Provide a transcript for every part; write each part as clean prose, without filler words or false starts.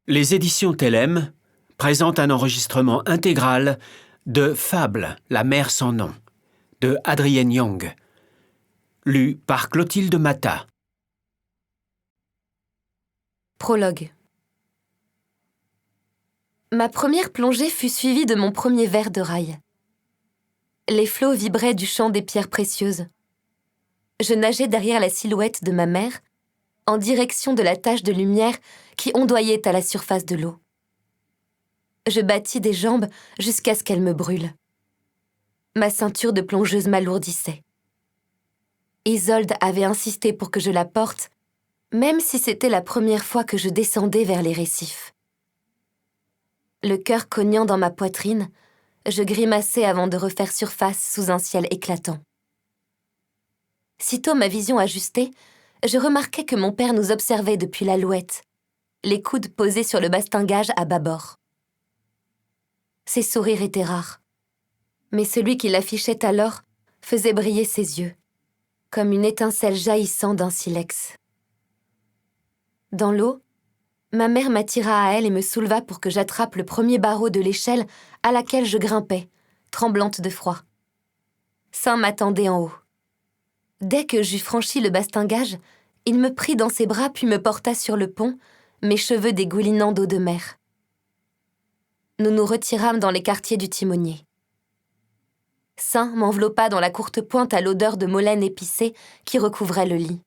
Les éditions Tellem présentent un enregistrement intégral de Fable, la mer sans nom, de Adrienne Young, lu par Clotilde Mata. Prologue. Ma première plongée fut suivie de mon premier verre de rail. Les flots vibraient du chant des pierres précieuses. Je nageais derrière la silhouette de ma mère, en direction de la tache de lumière qui ondoyait à la surface de l'eau. Je battis des jambes jusqu'à ce qu'elles me brûlent. Ma ceinture de plongeuse m'alourdissait. Isolde avait insisté pour que je la porte, même si c'était la première fois que je descendais vers les récifs. Le cœur cognant dans ma poitrine, je grimaçais avant de refaire surface sous un ciel éclatant. Sitôt ma vision ajustée, je remarquai que mon père nous observait depuis l'alouette, les coudes posés sur le bastingage à bâbord. Ses sourires étaient rares, mais celui qui l'affichait alors faisait briller ses yeux, comme une étincelle jaillissant d'un silex. Dans l'eau, ma mère m'attira à elle et me souleva pour que j'attrape le premier barreau de l'échelle à laquelle je grimpais, tremblante de froid. Saint m'attendait en haut. Dès que j'eus franchi le bastingage, il me prit dans ses bras puis me porta sur le pont, mes cheveux dégoulinant d'eau de mer. Nous nous retirâmes dans les quartiers du timonier. Saint m'enveloppa dans la courte pointe à l'odeur de molène épicée qui recouvrait le lit.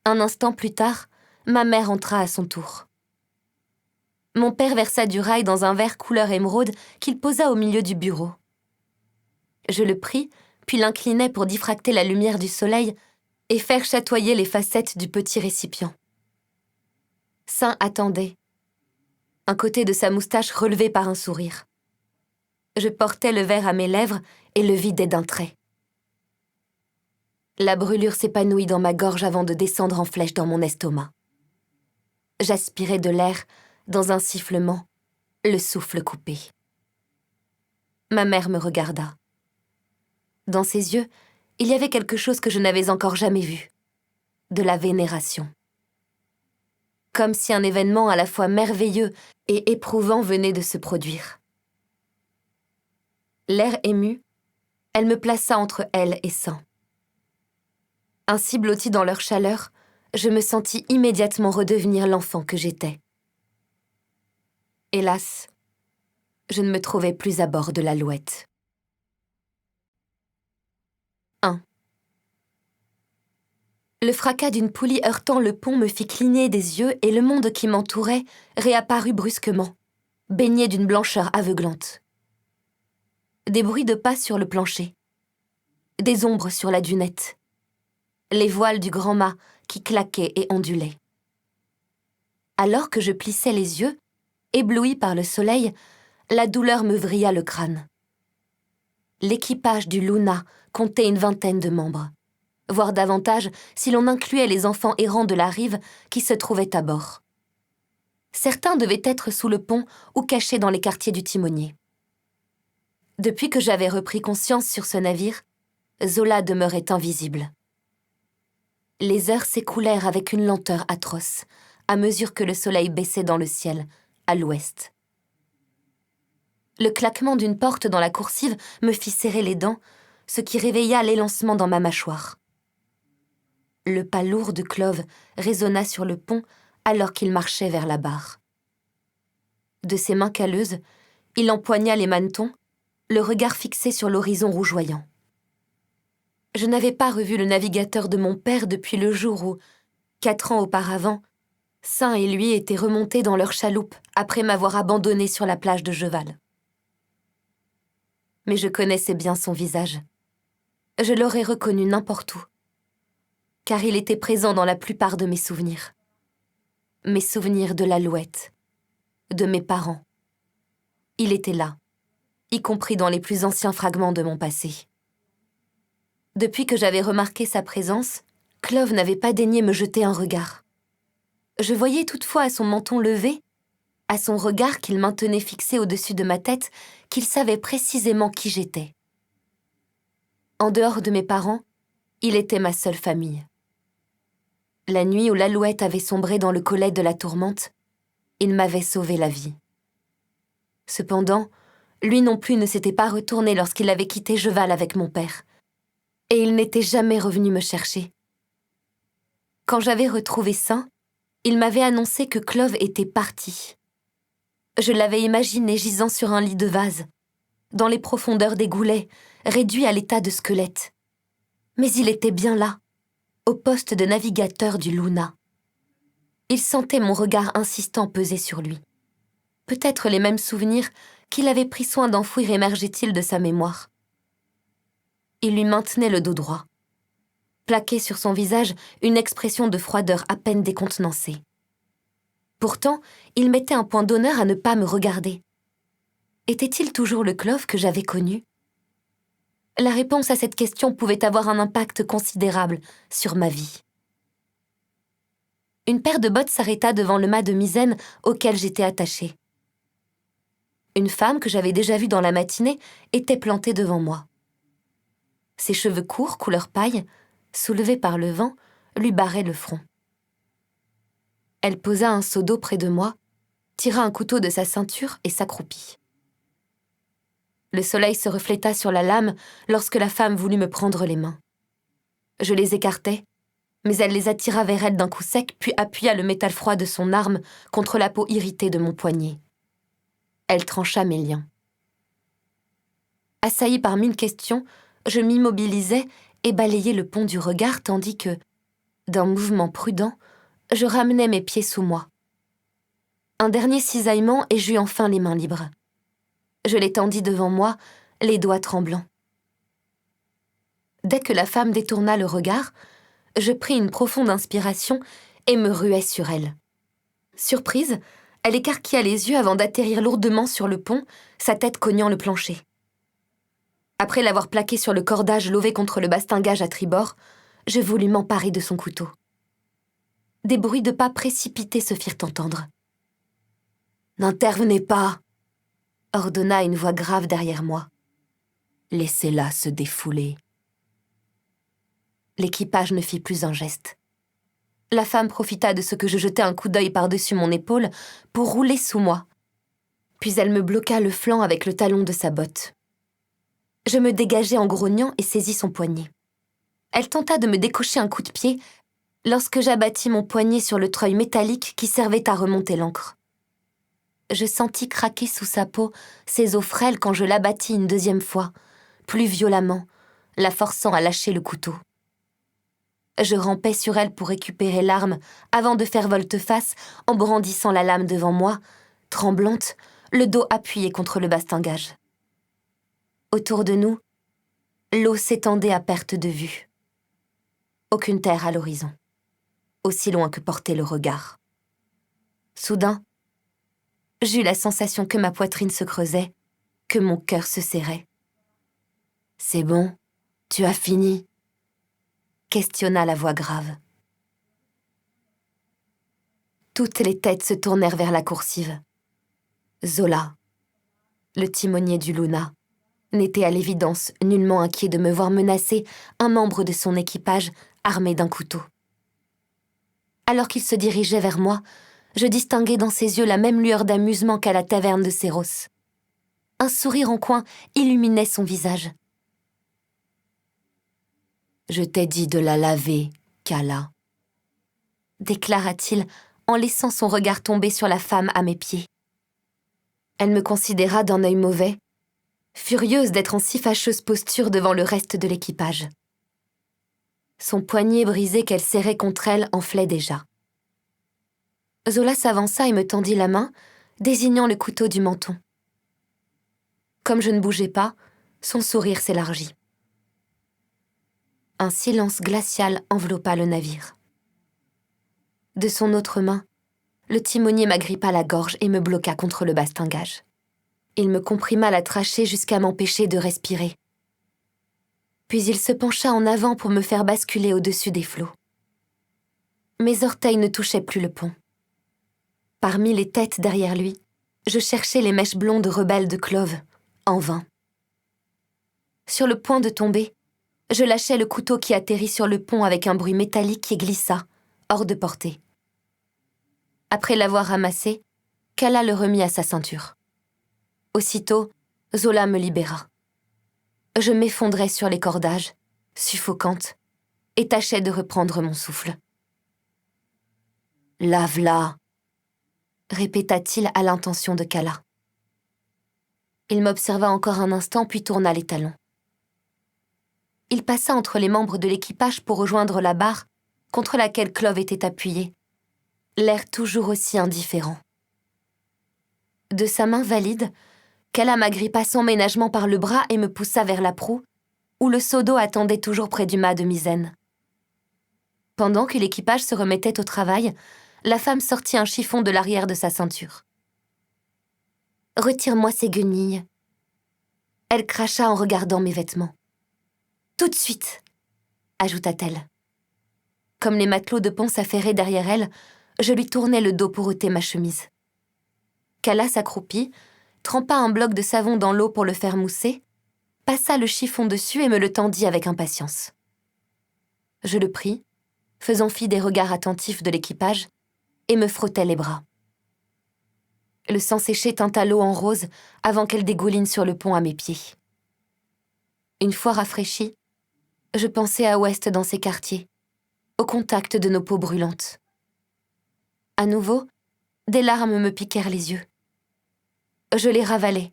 Un instant plus tard, ma mère entra à son tour. Mon père versa du rail dans un verre couleur émeraude qu'il posa au milieu du bureau. Je le pris, puis l'inclinai pour diffracter la lumière du soleil et faire chatoyer les facettes du petit récipient. Saint attendait, un côté de sa moustache relevé par un sourire. Je portais le verre à mes lèvres et le vidais d'un trait. La brûlure s'épanouit dans ma gorge avant de descendre en flèche dans mon estomac. J'aspirais de l'air, dans un sifflement, le souffle coupé. Ma mère me regarda. Dans ses yeux, il y avait quelque chose que je n'avais encore jamais vu. De la vénération. Comme si un événement à la fois merveilleux et éprouvant venait de se produire. L'air ému, elle me plaça entre elle et Saint. Ainsi blottie dans leur chaleur, je me sentis immédiatement redevenir l'enfant que j'étais. Hélas, je ne me trouvais plus à bord de l'alouette. 1. Le fracas d'une poulie heurtant le pont me fit cligner des yeux et le monde qui m'entourait réapparut brusquement, baigné d'une blancheur aveuglante. Des bruits de pas sur le plancher, des ombres sur la dunette, les voiles du grand mât qui claquaient et ondulaient. Alors que je plissais les yeux, ébloui par le soleil, la douleur me vrilla le crâne. L'équipage du Luna comptait une vingtaine de membres, voire davantage si l'on incluait les enfants errants de la rive qui se trouvaient à bord. Certains devaient être sous le pont ou cachés dans les quartiers du timonier. Depuis que j'avais repris conscience sur ce navire, Zola demeurait invisible. Les heures s'écoulèrent avec une lenteur atroce, à mesure que le soleil baissait dans le ciel, à l'ouest. Le claquement d'une porte dans la coursive me fit serrer les dents, ce qui réveilla l'élancement dans ma mâchoire. Le pas lourd de Clove résonna sur le pont alors qu'il marchait vers la barre. De ses mains calleuses, il empoigna les manetons, le regard fixé sur l'horizon rougeoyant. Je n'avais pas revu le navigateur de mon père depuis le jour où, 4 ans auparavant, Saint et lui étaient remontés dans leur chaloupe après m'avoir abandonné sur la plage de Jeval. Mais je connaissais bien son visage. Je l'aurais reconnu n'importe où, car il était présent dans la plupart de mes souvenirs. Mes souvenirs de l'alouette, de mes parents. Il était là, y compris dans les plus anciens fragments de mon passé. Depuis que j'avais remarqué sa présence, Clove n'avait pas daigné me jeter un regard. Je voyais toutefois à son menton levé, à son regard qu'il maintenait fixé au-dessus de ma tête, qu'il savait précisément qui j'étais. En dehors de mes parents, il était ma seule famille. La nuit où l'alouette avait sombré dans le collet de la tourmente, il m'avait sauvé la vie. Cependant, lui non plus ne s'était pas retourné lorsqu'il avait quitté Jeval avec mon père. Et il n'était jamais revenu me chercher. Quand j'avais retrouvé sain, il m'avait annoncé que Clove était parti. Je l'avais imaginé gisant sur un lit de vase, dans les profondeurs des goulets, réduit à l'état de squelette. Mais il était bien là, au poste de navigateur du Luna. Il sentait mon regard insistant peser sur lui. Peut-être les mêmes souvenirs qu'il avait pris soin d'enfouir émergeaient-ils de sa mémoire. Il lui maintenait le dos droit. Plaqué sur son visage une expression de froideur à peine décontenancée. Pourtant, il mettait un point d'honneur à ne pas me regarder. Était-il toujours le Clove que j'avais connu ? La réponse à cette question pouvait avoir un impact considérable sur ma vie. Une paire de bottes s'arrêta devant le mât de misaine auquel j'étais attachée. Une femme que j'avais déjà vue dans la matinée était plantée devant moi. Ses cheveux courts, couleur paille, soulevés par le vent, lui barraient le front. Elle posa un seau d'eau près de moi, tira un couteau de sa ceinture et s'accroupit. Le soleil se refléta sur la lame lorsque la femme voulut me prendre les mains. Je les écartai, mais elle les attira vers elle d'un coup sec, puis appuya le métal froid de son arme contre la peau irritée de mon poignet. Elle trancha mes liens. Assaillie par 1000 questions, je m'immobilisais et balayais le pont du regard tandis que, d'un mouvement prudent, je ramenais mes pieds sous moi. Un dernier cisaillement et j'eus enfin les mains libres. Je les tendis devant moi, les doigts tremblants. Dès que la femme détourna le regard, je pris une profonde inspiration et me ruai sur elle. Surprise, elle écarquilla les yeux avant d'atterrir lourdement sur le pont, sa tête cognant le plancher. Après l'avoir plaquée sur le cordage lové contre le bastingage à tribord, je voulus m'emparer de son couteau. Des bruits de pas précipités se firent entendre. « N'intervenez pas !» ordonna une voix grave derrière moi. « Laissez-la se défouler. » L'équipage ne fit plus un geste. La femme profita de ce que je jetais un coup d'œil par-dessus mon épaule pour rouler sous moi. Puis elle me bloqua le flanc avec le talon de sa botte. Je me dégageai en grognant et saisis son poignet. Elle tenta de me décocher un coup de pied lorsque j'abattis mon poignet sur le treuil métallique qui servait à remonter l'ancre. Je sentis craquer sous sa peau ses os frêles quand je l'abattis une deuxième fois, plus violemment, la forçant à lâcher le couteau. Je rampais sur elle pour récupérer l'arme avant de faire volte-face en brandissant la lame devant moi, tremblante, le dos appuyé contre le bastingage. Autour de nous, l'eau s'étendait à perte de vue. Aucune terre à l'horizon, aussi loin que portait le regard. Soudain, j'eus la sensation que ma poitrine se creusait, que mon cœur se serrait. « C'est bon, tu as fini ?» questionna la voix grave. Toutes les têtes se tournèrent vers la coursive. Zola, le timonier du Luna, n'était à l'évidence nullement inquiet de me voir menacer un membre de son équipage armé d'un couteau. Alors qu'il se dirigeait vers moi, je distinguai dans ses yeux la même lueur d'amusement qu'à la taverne de Séros. Un sourire en coin illuminait son visage. « Je t'ai dit de la laver, Kala », déclara-t-il en laissant son regard tomber sur la femme à mes pieds. Elle me considéra d'un œil mauvais, furieuse d'être en si fâcheuse posture devant le reste de l'équipage. Son poignet brisé qu'elle serrait contre elle enflait déjà. Zola s'avança et me tendit la main, désignant le couteau du menton. Comme je ne bougeais pas, son sourire s'élargit. Un silence glacial enveloppa le navire. De son autre main, le timonier m'agrippa la gorge et me bloqua contre le bastingage. Il me comprima la trachée jusqu'à m'empêcher de respirer. Puis il se pencha en avant pour me faire basculer au-dessus des flots. Mes orteils ne touchaient plus le pont. Parmi les têtes derrière lui, je cherchais les mèches blondes rebelles de Clove, en vain. Sur le point de tomber, je lâchai le couteau qui atterrit sur le pont avec un bruit métallique qui glissa, hors de portée. Après l'avoir ramassé, Kala le remit à sa ceinture. Aussitôt, Zola me libéra. Je m'effondrais sur les cordages, suffocante, et tâchais de reprendre mon souffle. « Lave-la !» répéta-t-il à l'intention de Kala. Il m'observa encore un instant puis tourna les talons. Il passa entre les membres de l'équipage pour rejoindre la barre contre laquelle Clove était appuyé, l'air toujours aussi indifférent. De sa main valide, Kala m'agrippa sans ménagement par le bras et me poussa vers la proue, où le seau d'eau attendait toujours près du mât de misaine. Pendant que l'équipage se remettait au travail, la femme sortit un chiffon de l'arrière de sa ceinture. « Retire-moi ces guenilles. » Elle cracha en regardant mes vêtements. « Tout de suite !» ajouta-t-elle. Comme les matelots de pont s'affairaient derrière elle, je lui tournai le dos pour ôter ma chemise. Kala s'accroupit, trempa un bloc de savon dans l'eau pour le faire mousser, passa le chiffon dessus et me le tendit avec impatience. Je le pris, faisant fi des regards attentifs de l'équipage, et me frottai les bras. Le sang séché teinta l'eau en rose avant qu'elle dégouline sur le pont à mes pieds. Une fois rafraîchie, je pensais à West dans ses quartiers, au contact de nos peaux brûlantes. À nouveau, des larmes me piquèrent les yeux. Je les ravalai,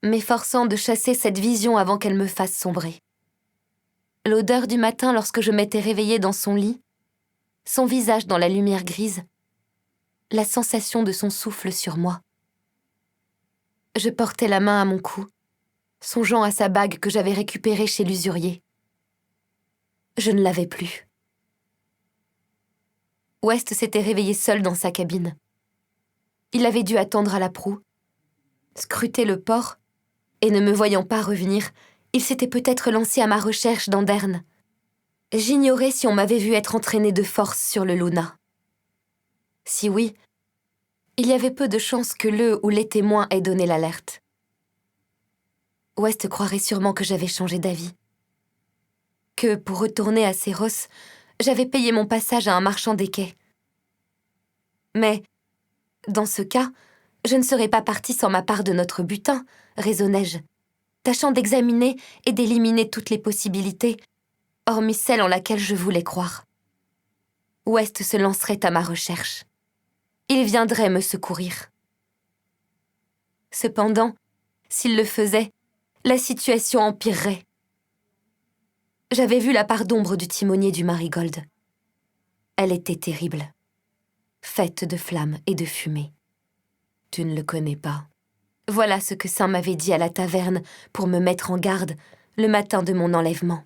m'efforçant de chasser cette vision avant qu'elle me fasse sombrer. L'odeur du matin lorsque je m'étais réveillée dans son lit, son visage dans la lumière grise, la sensation de son souffle sur moi. Je portais la main à mon cou, songeant à sa bague que j'avais récupérée chez l'usurier. Je ne l'avais plus. West s'était réveillé seul dans sa cabine. Il avait dû attendre à la proue, scruter le port, et ne me voyant pas revenir, il s'était peut-être lancé à ma recherche dans Derne. J'ignorais si on m'avait vu être entraînée de force sur le Luna. Si oui, il y avait peu de chances que le ou les témoins aient donné l'alerte. West croirait sûrement que j'avais changé d'avis. Que, pour retourner à Séros, j'avais payé mon passage à un marchand des quais. Mais, dans ce cas, je ne serais pas partie sans ma part de notre butin, raisonnai-je, tâchant d'examiner et d'éliminer toutes les possibilités, hormis celle en laquelle je voulais croire. West se lancerait à ma recherche. Il viendrait me secourir. Cependant, s'il le faisait, la situation empirerait. J'avais vu la part d'ombre du timonier du Marigold. Elle était terrible, faite de flammes et de fumée. Tu ne le connais pas. Voilà ce que Saint m'avait dit à la taverne pour me mettre en garde le matin de mon enlèvement.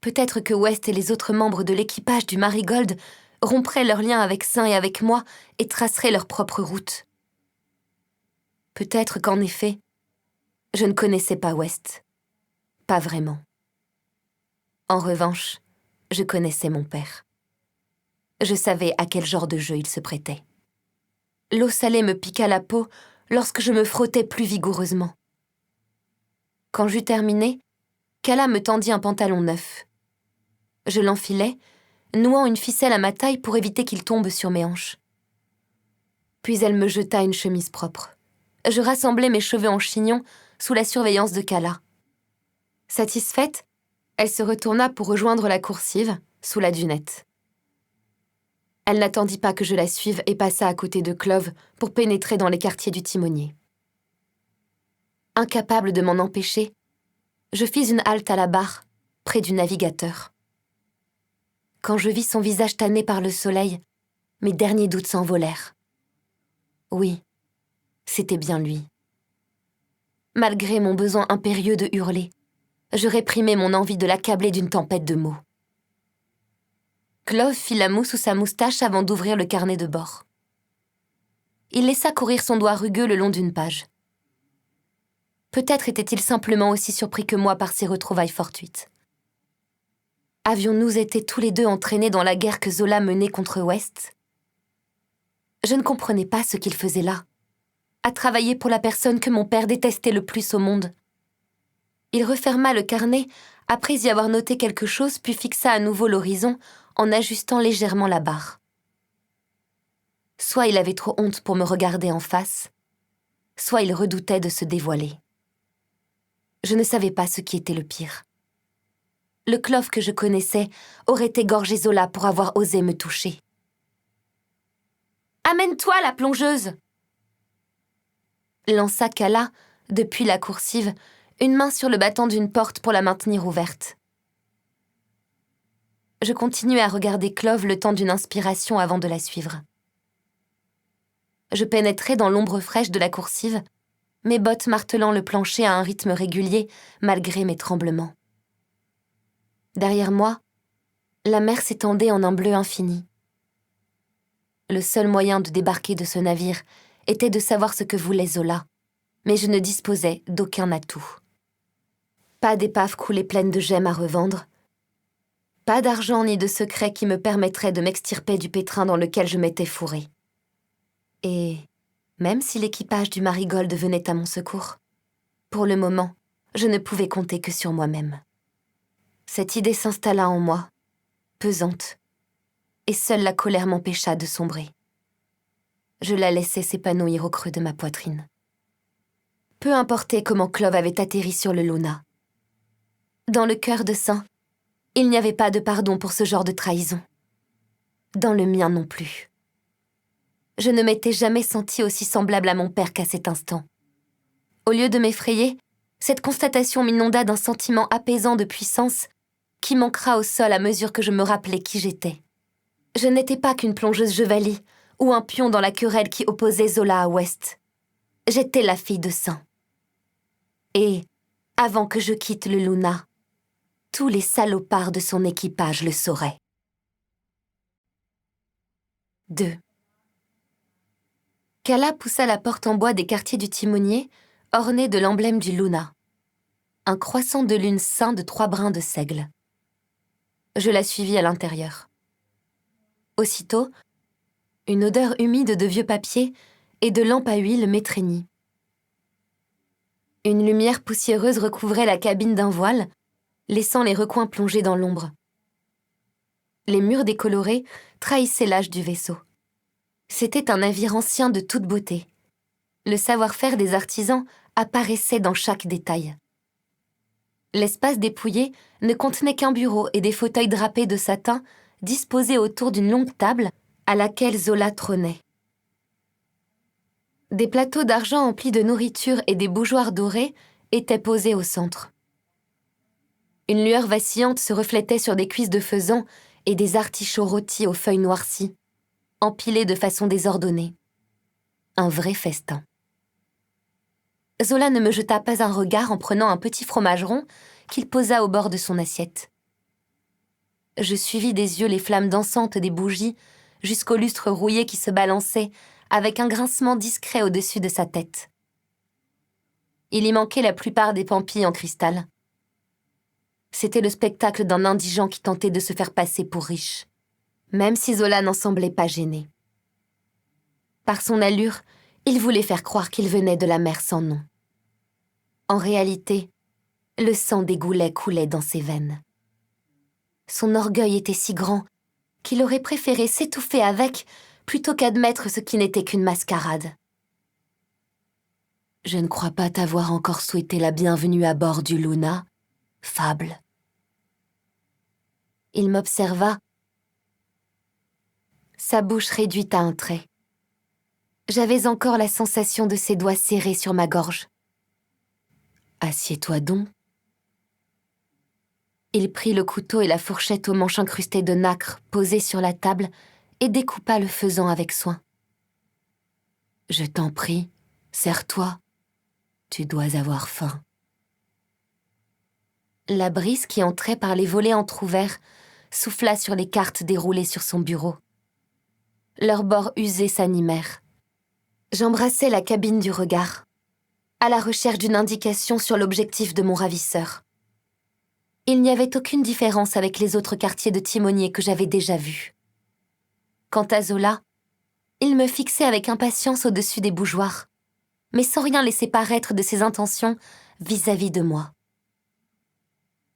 Peut-être que West et les autres membres de l'équipage du Marigold rompraient leur lien avec Saint et avec moi et traceraient leur propre route. Peut-être qu'en effet, je ne connaissais pas West. Pas vraiment. En revanche, je connaissais mon père. Je savais à quel genre de jeu il se prêtait. L'eau salée me piqua la peau lorsque je me frottais plus vigoureusement. Quand j'eus terminé, Kala me tendit un pantalon neuf. Je l'enfilai, nouant une ficelle à ma taille pour éviter qu'il tombe sur mes hanches. Puis elle me jeta une chemise propre. Je rassemblai mes cheveux en chignon sous la surveillance de Kala. Satisfaite, elle se retourna pour rejoindre la coursive, sous la dunette. Elle n'attendit pas que je la suive et passa à côté de Clove pour pénétrer dans les quartiers du timonier. Incapable de m'en empêcher, je fis une halte à la barre, près du navigateur. Quand je vis son visage tanné par le soleil, mes derniers doutes s'envolèrent. Oui, c'était bien lui. Malgré mon besoin impérieux de hurler, je réprimai mon envie de l'accabler d'une tempête de mots. Clove fit la moue sous sa moustache avant d'ouvrir le carnet de bord. Il laissa courir son doigt rugueux le long d'une page. Peut-être était-il simplement aussi surpris que moi par ces retrouvailles fortuites. Avions-nous été tous les deux entraînés dans la guerre que Zola menait contre West ? Je ne comprenais pas ce qu'il faisait là, à travailler pour la personne que mon père détestait le plus au monde. Il referma le carnet après y avoir noté quelque chose, puis fixa à nouveau l'horizon en ajustant légèrement la barre. Soit il avait trop honte pour me regarder en face, soit il redoutait de se dévoiler. Je ne savais pas ce qui était le pire. Le Clove que je connaissais aurait égorgé Zola pour avoir osé me toucher. « Amène-toi, la plongeuse !» lança Kala, depuis la coursive, une main sur le battant d'une porte pour la maintenir ouverte. Je continuais à regarder Clove le temps d'une inspiration avant de la suivre. Je pénétrais dans l'ombre fraîche de la coursive, mes bottes martelant le plancher à un rythme régulier malgré mes tremblements. Derrière moi, la mer s'étendait en un bleu infini. Le seul moyen de débarquer de ce navire était de savoir ce que voulait Zola, mais je ne disposais d'aucun atout. Pas d'épave coulée pleine de gemmes à revendre, pas d'argent ni de secrets qui me permettraient de m'extirper du pétrin dans lequel je m'étais fourrée. Et même si l'équipage du Marigold venait à mon secours, pour le moment, je ne pouvais compter que sur moi-même. Cette idée s'installa en moi, pesante, et seule la colère m'empêcha de sombrer. Je la laissais s'épanouir au creux de ma poitrine. Peu importait comment Clove avait atterri sur le Luna. Dans le cœur de Saint, il n'y avait pas de pardon pour ce genre de trahison. Dans le mien non plus. Je ne m'étais jamais sentie aussi semblable à mon père qu'à cet instant. Au lieu de m'effrayer, cette constatation m'inonda d'un sentiment apaisant de puissance qui manquera au sol à mesure que je me rappelais qui j'étais. Je n'étais pas qu'une plongeuse Jevali ou un pion dans la querelle qui opposait Zola à West. J'étais la fille de Saint. Et, avant que je quitte le Luna, tous les salopards de son équipage le sauraient. 2. Kala poussa la porte en bois des quartiers du timonier, ornée de l'emblème du Luna. Un croissant de lune ceint de 3 brins de seigle. Je la suivis à l'intérieur. Aussitôt, une odeur humide de vieux papier et de lampe à huile m'étreignit. Une lumière poussiéreuse recouvrait la cabine d'un voile, laissant les recoins plongés dans l'ombre. Les murs décolorés trahissaient l'âge du vaisseau. C'était un navire ancien de toute beauté. Le savoir-faire des artisans apparaissait dans chaque détail. L'espace dépouillé ne contenait qu'un bureau et des fauteuils drapés de satin disposés autour d'une longue table à laquelle Zola trônait. Des plateaux d'argent emplis de nourriture et des bougeoirs dorés étaient posés au centre. Une lueur vacillante se reflétait sur des cuisses de faisan et des artichauts rôtis aux feuilles noircies, empilés de façon désordonnée. Un vrai festin. Zola ne me jeta pas un regard en prenant un petit fromage rond qu'il posa au bord de son assiette. Je suivis des yeux les flammes dansantes des bougies jusqu'au lustre rouillé qui se balançait avec un grincement discret au-dessus de sa tête. Il y manquait la plupart des pampilles en cristal. C'était le spectacle d'un indigent qui tentait de se faire passer pour riche, même si Zola n'en semblait pas gêné. Par son allure, il voulait faire croire qu'il venait de la mer sans nom. En réalité, le sang des goulets coulait dans ses veines. Son orgueil était si grand qu'il aurait préféré s'étouffer avec plutôt qu'admettre ce qui n'était qu'une mascarade. « Je ne crois pas t'avoir encore souhaité la bienvenue à bord du Luna, Fable. » Il m'observa, sa bouche réduite à un trait. J'avais encore la sensation de ses doigts serrés sur ma gorge. « Assieds-toi donc. » Il prit le couteau et la fourchette aux manches incrustées de nacre posées sur la table et découpa le faisan avec soin. « Je t'en prie, serre-toi. Tu dois avoir faim. » La brise qui entrait par les volets entr'ouverts souffla sur les cartes déroulées sur son bureau. Leurs bords usés s'animèrent. J'embrassai la cabine du regard, à la recherche d'une indication sur l'objectif de mon ravisseur. Il n'y avait aucune différence avec les autres quartiers de timoniers que j'avais déjà vus. Quant à Zola, il me fixait avec impatience au-dessus des bougeoirs, mais sans rien laisser paraître de ses intentions vis-à-vis de moi.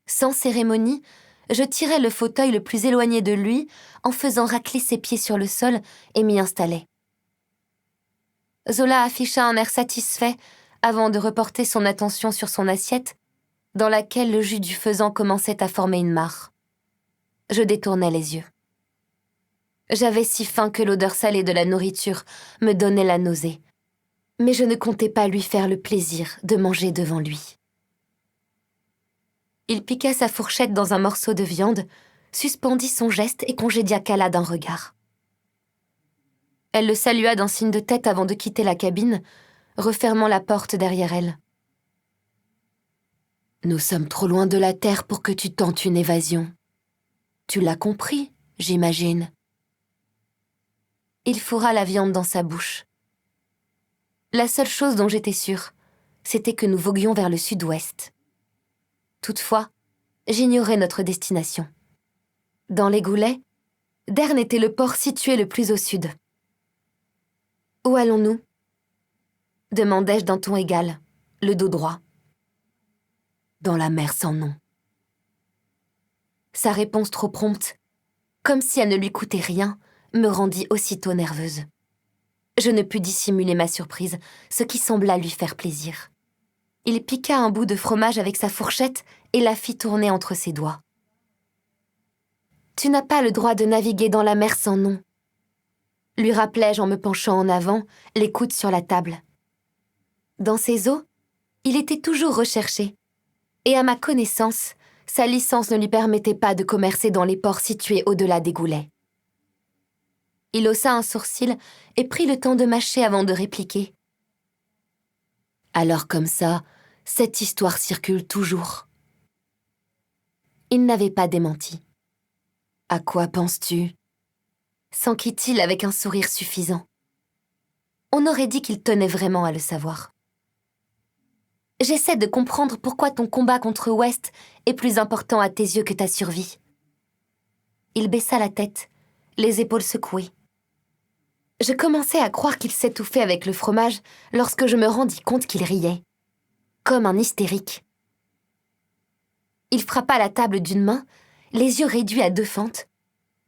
Sans cérémonie, je tirai le fauteuil le plus éloigné de lui en faisant racler ses pieds sur le sol et m'y installai. Zola afficha un air satisfait avant de reporter son attention sur son assiette, dans laquelle le jus du faisan commençait à former une mare. Je détournai les yeux. J'avais si faim que l'odeur salée de la nourriture me donnait la nausée, mais je ne comptais pas lui faire le plaisir de manger devant lui. Il piqua sa fourchette dans un morceau de viande, suspendit son geste et congédia Kala d'un regard. Elle le salua d'un signe de tête avant de quitter la cabine, refermant la porte derrière elle. « Nous sommes trop loin de la terre pour que tu tentes une évasion. Tu l'as compris, j'imagine. » Il fourra la viande dans sa bouche. La seule chose dont j'étais sûre, c'était que nous voguions vers le sud-ouest. Toutefois, j'ignorais notre destination. Dans les Goulets, Dern était le port situé le plus au sud. « Où allons-nous » demandai-je d'un ton égal, le dos droit. « Dans la mer sans nom. » Sa réponse trop prompte, comme si elle ne lui coûtait rien, me rendit aussitôt nerveuse. Je ne pus dissimuler ma surprise, ce qui sembla lui faire plaisir. Il piqua un bout de fromage avec sa fourchette et la fit tourner entre ses doigts. « Tu n'as pas le droit de naviguer dans la mer sans nom, » lui rappelai-je en me penchant en avant, les coudes sur la table. Dans ces eaux, il était toujours recherché, et à ma connaissance, sa licence ne lui permettait pas de commercer dans les ports situés au-delà des Goulets. Il haussa un sourcil et prit le temps de mâcher avant de répliquer. « Alors comme ça, cette histoire circule toujours. » Il n'avait pas démenti. « À quoi penses-tu » s'enquit-il avec un sourire suffisant. On aurait dit qu'il tenait vraiment à le savoir. « J'essaie de comprendre pourquoi ton combat contre West est plus important à tes yeux que ta survie. » Il baissa la tête, les épaules secouées. Je commençais à croire qu'il s'étouffait avec le fromage lorsque je me rendis compte qu'il riait, comme un hystérique. Il frappa la table d'une main, les yeux réduits à 2 fentes,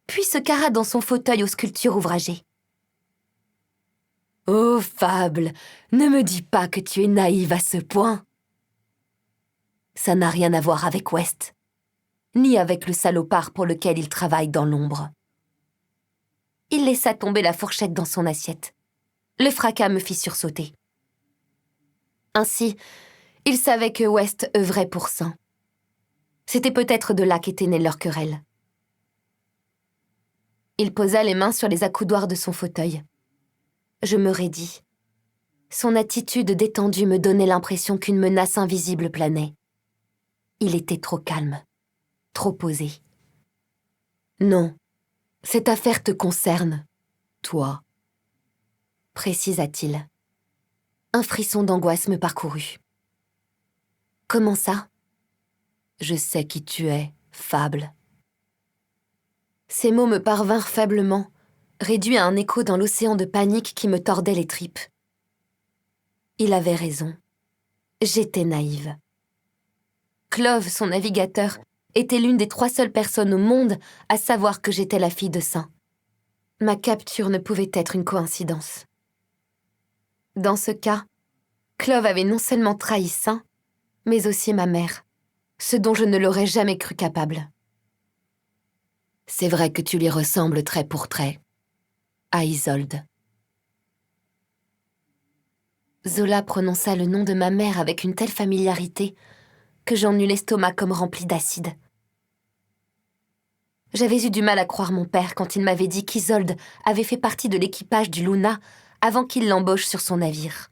puis se carra dans son fauteuil aux sculptures ouvragées. « Oh, Fable, ne me dis pas que tu es naïve à ce point. Ça n'a rien à voir avec West, ni avec le salopard pour lequel il travaille dans l'ombre. » Il laissa tomber la fourchette dans son assiette. Le fracas me fit sursauter. Ainsi, il savait que West œuvrait pour Saint. C'était peut-être de là qu'était née leur querelle. Il posa les mains sur les accoudoirs de son fauteuil. Je me raidis. Son attitude détendue me donnait l'impression qu'une menace invisible planait. Il était trop calme, trop posé. « Non, cette affaire te concerne, toi, » précisa-t-il. Un frisson d'angoisse me parcourut. « Comment ça ?»« Je sais qui tu es, Fable. » Ces mots me parvinrent faiblement, réduits à un écho dans l'océan de panique qui me tordait les tripes. Il avait raison. J'étais naïve. Clove, son navigateur, était l'une des 3 seules personnes au monde à savoir que j'étais la fille de Saint. Ma capture ne pouvait être une coïncidence. Dans ce cas, Clove avait non seulement trahi Saint, mais aussi ma mère, ce dont je ne l'aurais jamais cru capable. C'est vrai que tu lui ressembles trait pour trait, à Isolde. Zola prononça le nom de ma mère avec une telle familiarité que j'en eus l'estomac comme rempli d'acide. J'avais eu du mal à croire mon père quand il m'avait dit qu'Isolde avait fait partie de l'équipage du Luna avant qu'il l'embauche sur son navire.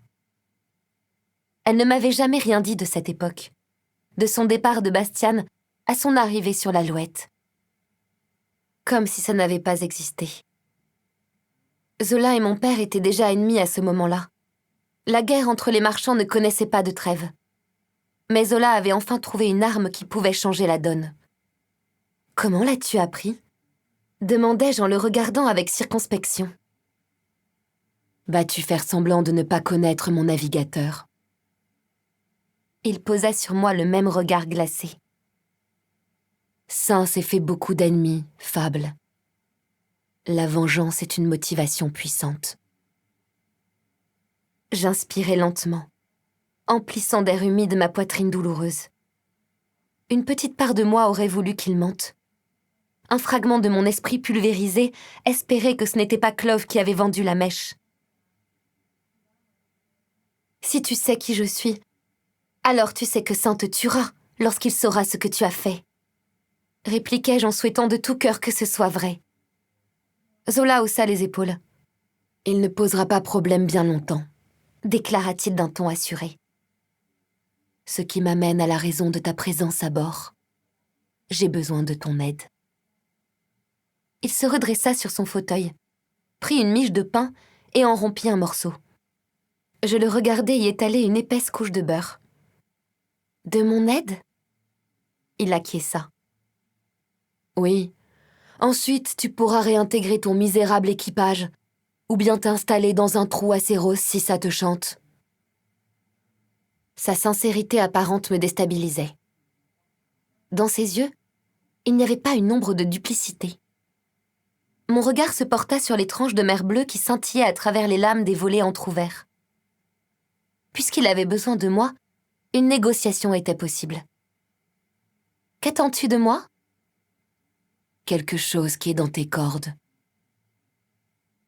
Elle ne m'avait jamais rien dit de cette époque, de son départ de Bastiane à son arrivée sur l'Alouette. Comme si ça n'avait pas existé. Zola et mon père étaient déjà ennemis à ce moment-là. La guerre entre les marchands ne connaissait pas de trêve. Mais Zola avait enfin trouvé une arme qui pouvait changer la donne. « Comment l'as-tu appris ?» demandai-je en le regardant avec circonspection. « Vas-tu faire semblant de ne pas connaître mon navigateur ?» Il posa sur moi le même regard glacé. « Saint s'est fait beaucoup d'ennemis, Fable. La vengeance est une motivation puissante. » J'inspirais lentement, emplissant d'air humide ma poitrine douloureuse. Une petite part de moi aurait voulu qu'il mente. Un fragment de mon esprit pulvérisé espérait que ce n'était pas Clove qui avait vendu la mèche. Si tu sais qui je suis, alors tu sais que Saint te tuera lorsqu'il saura ce que tu as fait. Répliquai-je en souhaitant de tout cœur que ce soit vrai. Zola haussa les épaules. Il ne posera pas problème bien longtemps, déclara-t-il d'un ton assuré. Ce qui m'amène à la raison de ta présence à bord. J'ai besoin de ton aide. Il se redressa sur son fauteuil, prit une miche de pain et en rompit un morceau. Je le regardai y étaler une épaisse couche de beurre. De mon aide ? Il acquiesça. Oui. Ensuite, tu pourras réintégrer ton misérable équipage, ou bien t'installer dans un trou à Séros si ça te chante. Sa sincérité apparente me déstabilisait. Dans ses yeux, il n'y avait pas une ombre de duplicité. Mon regard se porta sur les tranches de mer bleue qui scintillaient à travers les lames des volets entr'ouverts. Puisqu'il avait besoin de moi, une négociation était possible. Qu'attends-tu de moi ? Quelque chose qui est dans tes cordes.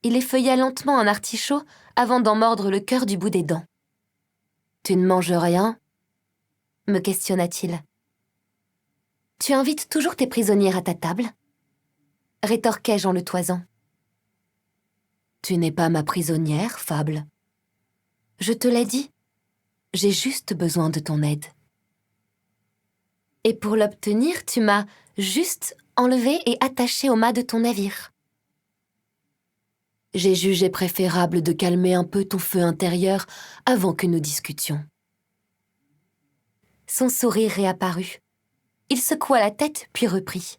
Il effeuilla lentement un artichaut avant d'en mordre le cœur du bout des dents. Tu ne manges rien ? Me questionna-t-il. Tu invites toujours tes prisonnières à ta table ? Rétorquai-je en le toisant. Tu n'es pas ma prisonnière, Fable. Je te l'ai dit, j'ai juste besoin de ton aide. Et pour l'obtenir, tu m'as juste enlevé et attaché au mât de ton navire. J'ai jugé préférable de calmer un peu ton feu intérieur avant que nous discutions. Son sourire réapparut. Il secoua la tête puis reprit.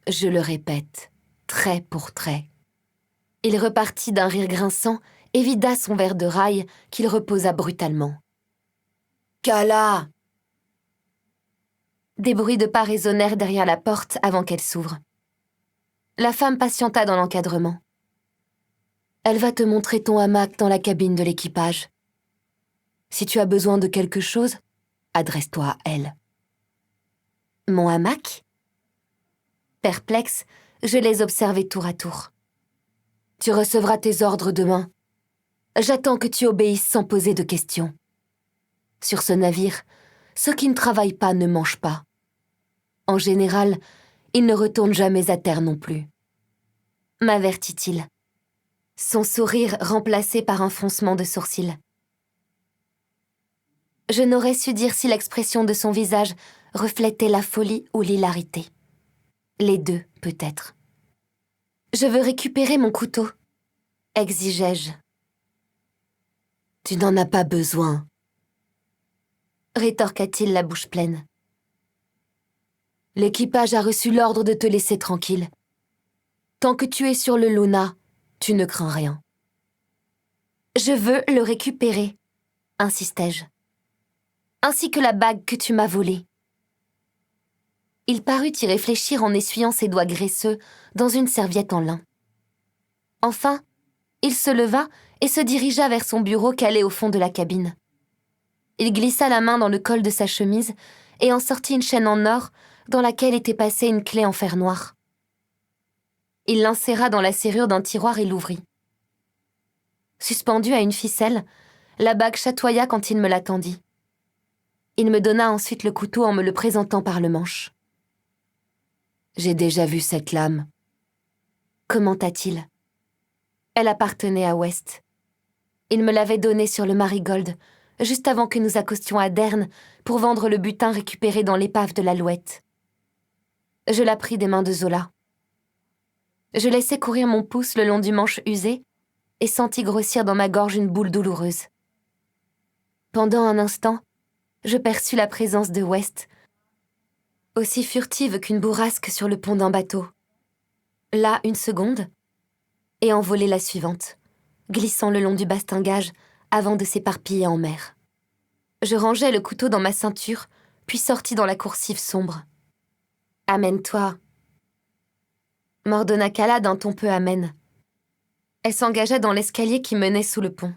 Je le répète, trait pour trait. Il repartit d'un rire grinçant et vida son verre de rail qu'il reposa brutalement. Kala ! Des bruits de pas résonnèrent derrière la porte avant qu'elle s'ouvre. La femme patienta dans l'encadrement. Elle va te montrer ton hamac dans la cabine de l'équipage. Si tu as besoin de quelque chose, adresse-toi à elle. Mon hamac ? Perplexe, je les observai tour à tour. Tu recevras tes ordres demain. J'attends que tu obéisses sans poser de questions. Sur ce navire, ceux qui ne travaillent pas ne mangent pas. En général, ils ne retournent jamais à terre non plus. M'avertit-il. Son sourire remplacé par un froncement de sourcils. Je n'aurais su dire si l'expression de son visage reflétait la folie ou l'hilarité. Les deux, peut-être. Je veux récupérer mon couteau, exigeai-je. Tu n'en as pas besoin, rétorqua-t-il la bouche pleine. L'équipage a reçu l'ordre de te laisser tranquille. Tant que tu es sur le Luna, tu ne crains rien. Je veux le récupérer, insistai-je. Ainsi que la bague que tu m'as volée. Il parut y réfléchir en essuyant ses doigts graisseux dans une serviette en lin. Enfin, il se leva et se dirigea vers son bureau calé au fond de la cabine. Il glissa la main dans le col de sa chemise et en sortit une chaîne en or dans laquelle était passée une clé en fer noir. Il l'inséra dans la serrure d'un tiroir et l'ouvrit. Suspendue à une ficelle, la bague chatoya quand il me la tendit. Il me donna ensuite le couteau en me le présentant par le manche. « J'ai déjà vu cette lame. » commenta-t-il. Elle appartenait à West. Il me l'avait donnée sur le Marigold, juste avant que nous accostions à Derne pour vendre le butin récupéré dans l'épave de l'Alouette. Je la pris des mains de Zola. Je laissai courir mon pouce le long du manche usé et sentis grossir dans ma gorge une boule douloureuse. Pendant un instant, je perçus la présence de West, aussi furtive qu'une bourrasque sur le pont d'un bateau. Là, une seconde, et envolée la suivante, glissant le long du bastingage avant de s'éparpiller en mer. Je rangeai le couteau dans ma ceinture, puis sortis dans la coursive sombre. « Amène-toi » m'ordonna Kala d'un ton peu amène. Elle s'engagea dans l'escalier qui menait sous le pont.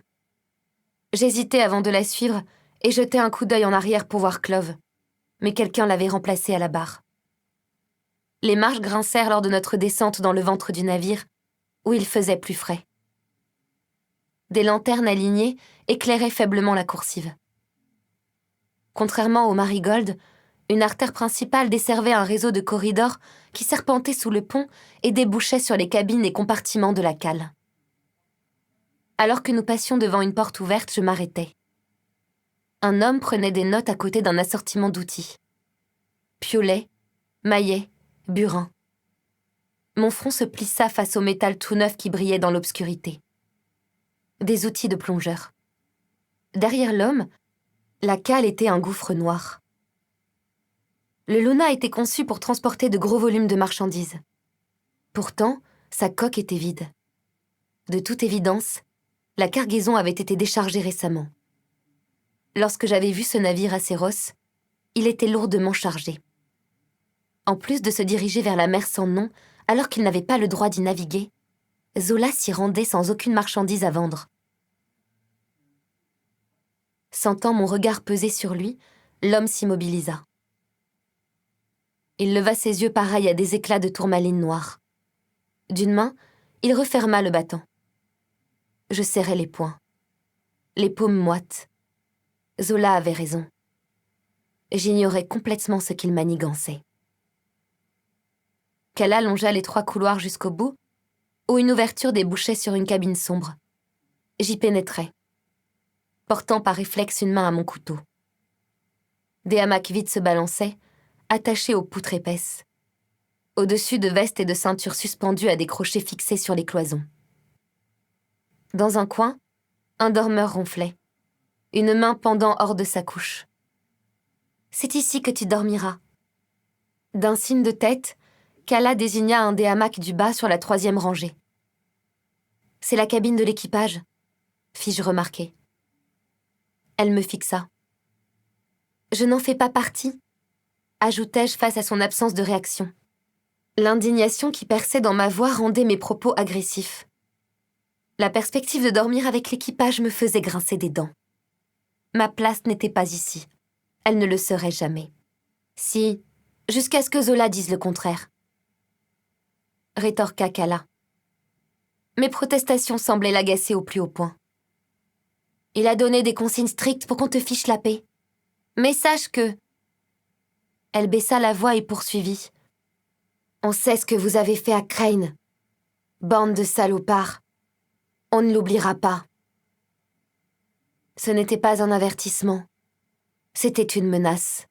J'hésitais avant de la suivre et jetai un coup d'œil en arrière pour voir Clove, mais quelqu'un l'avait remplacée à la barre. Les marches grincèrent lors de notre descente dans le ventre du navire, où il faisait plus frais. Des lanternes alignées éclairaient faiblement la coursive. Contrairement au Marigold, une artère principale desservait un réseau de corridors qui serpentait sous le pont et débouchait sur les cabines et compartiments de la cale. Alors que nous passions devant une porte ouverte, je m'arrêtai. Un homme prenait des notes à côté d'un assortiment d'outils. Piolets, maillets, burins. Mon front se plissa face au métal tout neuf qui brillait dans l'obscurité. Des outils de plongeur. Derrière l'homme, la cale était un gouffre noir. Le Luna était conçu pour transporter de gros volumes de marchandises. Pourtant, sa coque était vide. De toute évidence, la cargaison avait été déchargée récemment. Lorsque j'avais vu ce navire à Séros, il était lourdement chargé. En plus de se diriger vers la mer sans nom, alors qu'il n'avait pas le droit d'y naviguer, Zola s'y rendait sans aucune marchandise à vendre. Sentant mon regard peser sur lui, l'homme s'immobilisa. Il leva ses yeux pareils à des éclats de tourmaline noire. D'une main, il referma le battant. Je serrai les poings. Les paumes moites. Zola avait raison. J'ignorais complètement ce qu'il manigançait. Kala longea les 3 couloirs jusqu'au bout, où une ouverture débouchait sur une cabine sombre. J'y pénétrai, portant par réflexe une main à mon couteau. Des hamacs vides se balançaient, attachés aux poutres épaisses, au-dessus de vestes et de ceintures suspendues à des crochets fixés sur les cloisons. Dans un coin, un dormeur ronflait, une main pendant hors de sa couche. « C'est ici que tu dormiras. » D'un signe de tête, Kala désigna un des hamacs du bas sur la 3e rangée. « C'est la cabine de l'équipage, » fis-je remarquer. Elle me fixa. « Je n'en fais pas partie, » ajoutai-je face à son absence de réaction. L'indignation qui perçait dans ma voix rendait mes propos agressifs. La perspective de dormir avec l'équipage me faisait grincer des dents. Ma place n'était pas ici. Elle ne le serait jamais. Si, jusqu'à ce que Zola dise le contraire. Rétorqua Kala. Mes protestations semblaient l'agacer au plus haut point. Il a donné des consignes strictes pour qu'on te fiche la paix. Mais sache que... Elle baissa la voix et poursuivit. On sait ce que vous avez fait à Crane. Bande de salopards. On ne l'oubliera pas. Ce n'était pas un avertissement. C'était une menace.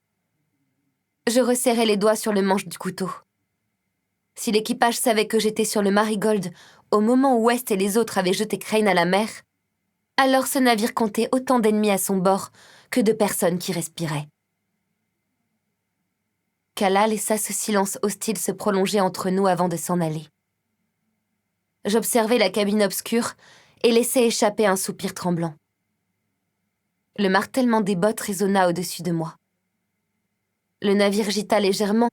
Je resserrai les doigts sur le manche du couteau. Si l'équipage savait que j'étais sur le Marigold au moment où West et les autres avaient jeté Crane à la mer, alors ce navire comptait autant d'ennemis à son bord que de personnes qui respiraient. Kala laissa ce silence hostile se prolonger entre nous avant de s'en aller. J'observai la cabine obscure et laissai échapper un soupir tremblant. Le martèlement des bottes résonna au-dessus de moi. Le navire gita légèrement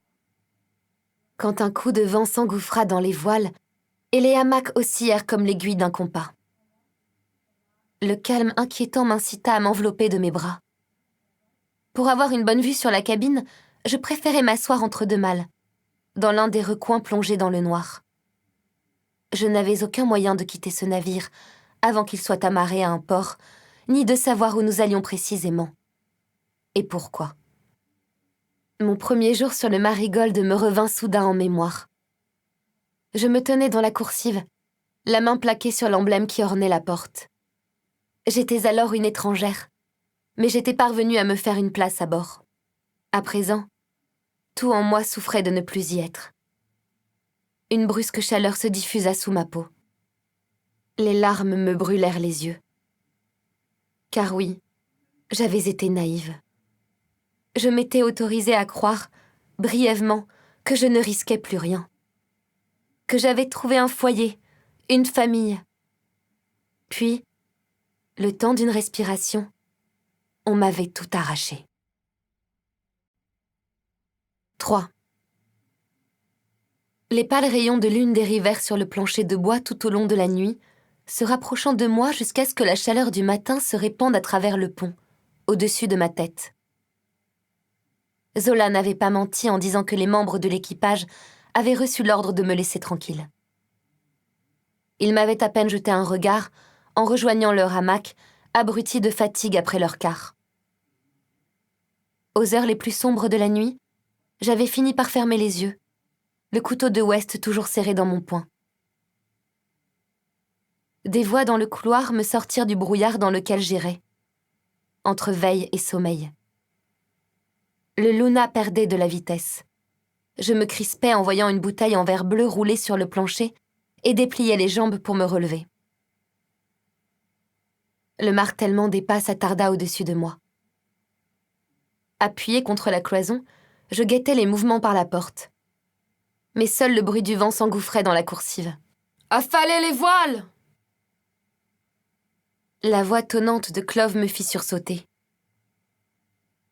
quand un coup de vent s'engouffra dans les voiles et les hamacs oscillèrent comme l'aiguille d'un compas. Le calme inquiétant m'incita à m'envelopper de mes bras. Pour avoir une bonne vue sur la cabine, je préférais m'asseoir entre 2 malles, dans l'un des recoins plongés dans le noir. Je n'avais aucun moyen de quitter ce navire avant qu'il soit amarré à un port, ni de savoir où nous allions précisément. Et pourquoi. Mon premier jour sur le Marigold me revint soudain en mémoire. Je me tenais dans la coursive, la main plaquée sur l'emblème qui ornait la porte. J'étais alors une étrangère, mais j'étais parvenue à me faire une place à bord. À présent, tout en moi souffrait de ne plus y être. Une brusque chaleur se diffusa sous ma peau. Les larmes me brûlèrent les yeux. Car oui, j'avais été naïve. Je m'étais autorisée à croire, brièvement, que je ne risquais plus rien. Que j'avais trouvé un foyer, une famille. Puis, le temps d'une respiration, on m'avait tout arraché. 3. Les pâles rayons de lune dérivèrent sur le plancher de bois tout au long de la nuit, se rapprochant de moi jusqu'à ce que la chaleur du matin se répande à travers le pont, au-dessus de ma tête. Zola n'avait pas menti en disant que les membres de l'équipage avaient reçu l'ordre de me laisser tranquille. Ils m'avaient à peine jeté un regard en rejoignant leur hamac, abrutis de fatigue après leur quart. Aux heures les plus sombres de la nuit, j'avais fini par fermer les yeux, le couteau de West toujours serré dans mon poing. Des voix dans le couloir me sortirent du brouillard dans lequel j'errais, entre veille et sommeil. Le Luna perdait de la vitesse. Je me crispais en voyant une bouteille en verre bleu rouler sur le plancher et dépliais les jambes pour me relever. Le martèlement des pas s'attarda au-dessus de moi. Appuyé contre la cloison, je guettais les mouvements par la porte. Mais seul le bruit du vent s'engouffrait dans la coursive. « Affalez les voiles !» La voix tonnante de Clove me fit sursauter.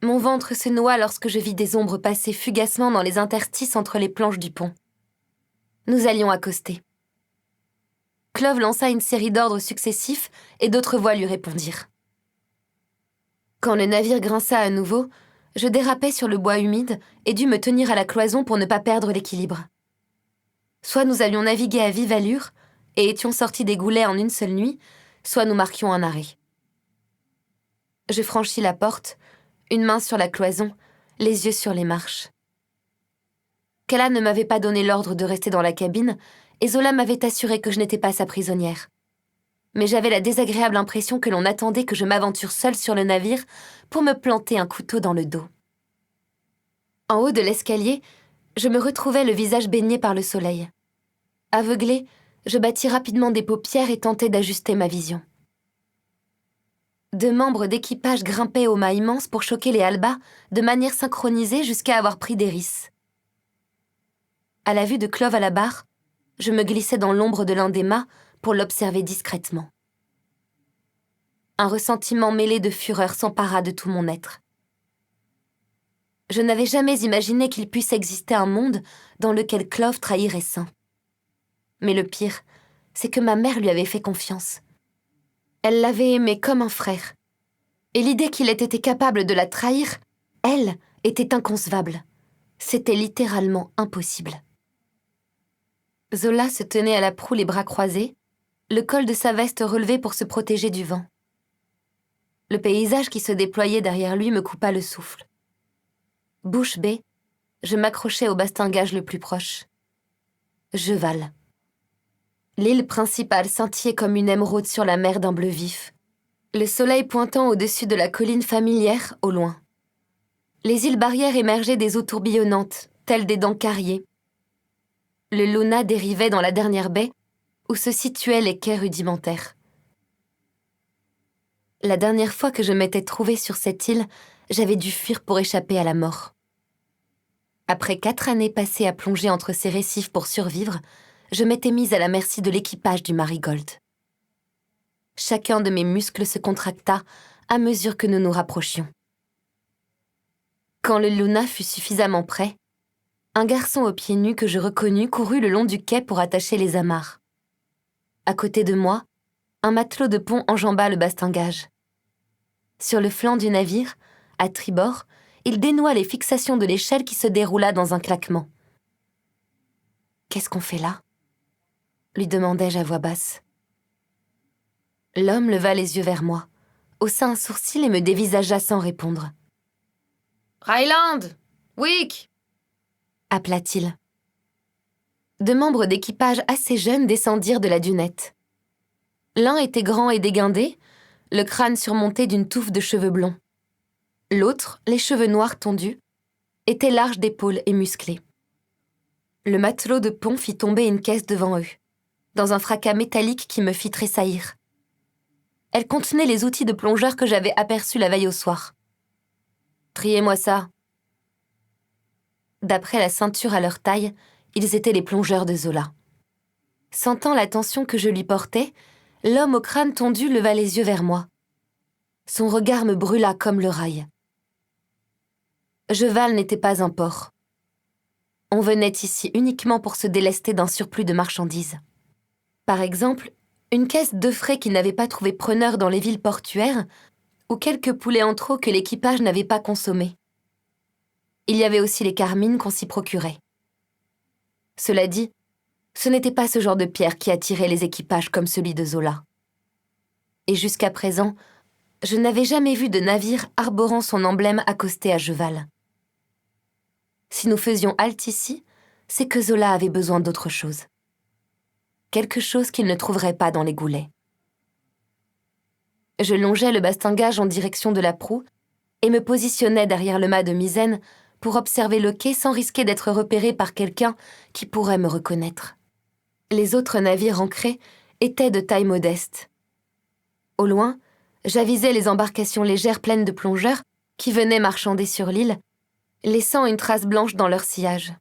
Mon ventre se noua lorsque je vis des ombres passer fugacement dans les interstices entre les planches du pont. Nous allions accoster. Clove lança une série d'ordres successifs et d'autres voix lui répondirent. Quand le navire grinça à nouveau, je dérapai sur le bois humide et dus me tenir à la cloison pour ne pas perdre l'équilibre. Soit nous allions naviguer à vive allure et étions sortis des goulets en une seule nuit, soit nous marquions un arrêt. Je franchis la porte, une main sur la cloison, les yeux sur les marches. Kala ne m'avait pas donné l'ordre de rester dans la cabine et Zola m'avait assuré que je n'étais pas sa prisonnière. Mais j'avais la désagréable impression que l'on attendait que je m'aventure seule sur le navire pour me planter un couteau dans le dos. En haut de l'escalier, je me retrouvais le visage baigné par le soleil. Aveuglée, je battis rapidement des paupières et tentai d'ajuster ma vision. 2 membres d'équipage grimpaient au mât immense pour choquer les halbas de manière synchronisée jusqu'à avoir pris des risses. À la vue de Clove à la barre, je me glissais dans l'ombre de l'un des mâts pour l'observer discrètement. Un ressentiment mêlé de fureur s'empara de tout mon être. Je n'avais jamais imaginé qu'il puisse exister un monde dans lequel Clove trahirait Saint. Mais le pire, c'est que ma mère lui avait fait confiance. Elle l'avait aimé comme un frère. Et l'idée qu'il ait été capable de la trahir, elle, était inconcevable. C'était littéralement impossible. Zola se tenait à la proue les bras croisés, le col de sa veste relevé pour se protéger du vent. Le paysage qui se déployait derrière lui me coupa le souffle. Bouche bée, je m'accrochai au bastingage le plus proche. Je vale. L'île principale scintillait comme une émeraude sur la mer d'un bleu vif, le soleil pointant au-dessus de la colline familière au loin. Les îles barrières émergeaient des eaux tourbillonnantes, telles des dents carriées. Le Luna dérivait dans la dernière baie, où se situaient les quais rudimentaires. La dernière fois que je m'étais trouvée sur cette île, j'avais dû fuir pour échapper à la mort. Après 4 années passées à plonger entre ces récifs pour survivre, je m'étais mise à la merci de l'équipage du Marigold. Chacun de mes muscles se contracta à mesure que nous nous rapprochions. Quand le Luna fut suffisamment près, un garçon aux pieds nus que je reconnus courut le long du quai pour attacher les amarres. À côté de moi, un matelot de pont enjamba le bastingage. Sur le flanc du navire, à tribord, il dénoua les fixations de l'échelle qui se déroula dans un claquement. « Qu'est-ce qu'on fait là ?» lui demandai-je à voix basse. L'homme leva les yeux vers moi, haussa un sourcil et me dévisagea sans répondre. « Ryland! Wick !» appela-t-il. 2 membres d'équipage assez jeunes descendirent de la dunette. L'un était grand et déguindé, le crâne surmonté d'une touffe de cheveux blonds. L'autre, les cheveux noirs tondus, était large d'épaules et musclé. Le matelot de pont fit tomber une caisse devant eux, dans un fracas métallique qui me fit tressaillir. Elle contenait les outils de plongeur que j'avais aperçus la veille au soir. « Triez-moi ça !» D'après la ceinture à leur taille, ils étaient les plongeurs de Zola. Sentant l'attention que je lui portais, l'homme au crâne tondu leva les yeux vers moi. Son regard me brûla comme le rail. Jeval n'était pas un port. On venait ici uniquement pour se délester d'un surplus de marchandises. Par exemple, une caisse d'œufs frais qui n'avait pas trouvé preneur dans les villes portuaires, ou quelques poulets en trop que l'équipage n'avait pas consommés. Il y avait aussi les carmines qu'on s'y procurait. Cela dit, ce n'était pas ce genre de pierre qui attirait les équipages comme celui de Zola. Et jusqu'à présent, je n'avais jamais vu de navire arborant son emblème accosté à Jeval. Si nous faisions halte ici, c'est que Zola avait besoin d'autre chose. Quelque chose qu'il ne trouverait pas dans les goulets. Je longeais le bastingage en direction de la proue et me positionnais derrière le mât de misaine pour observer le quai sans risquer d'être repéré par quelqu'un qui pourrait me reconnaître. Les autres navires ancrés étaient de taille modeste. Au loin, j'avisais les embarcations légères pleines de plongeurs qui venaient marchander sur l'île, laissant une trace blanche dans leur sillage.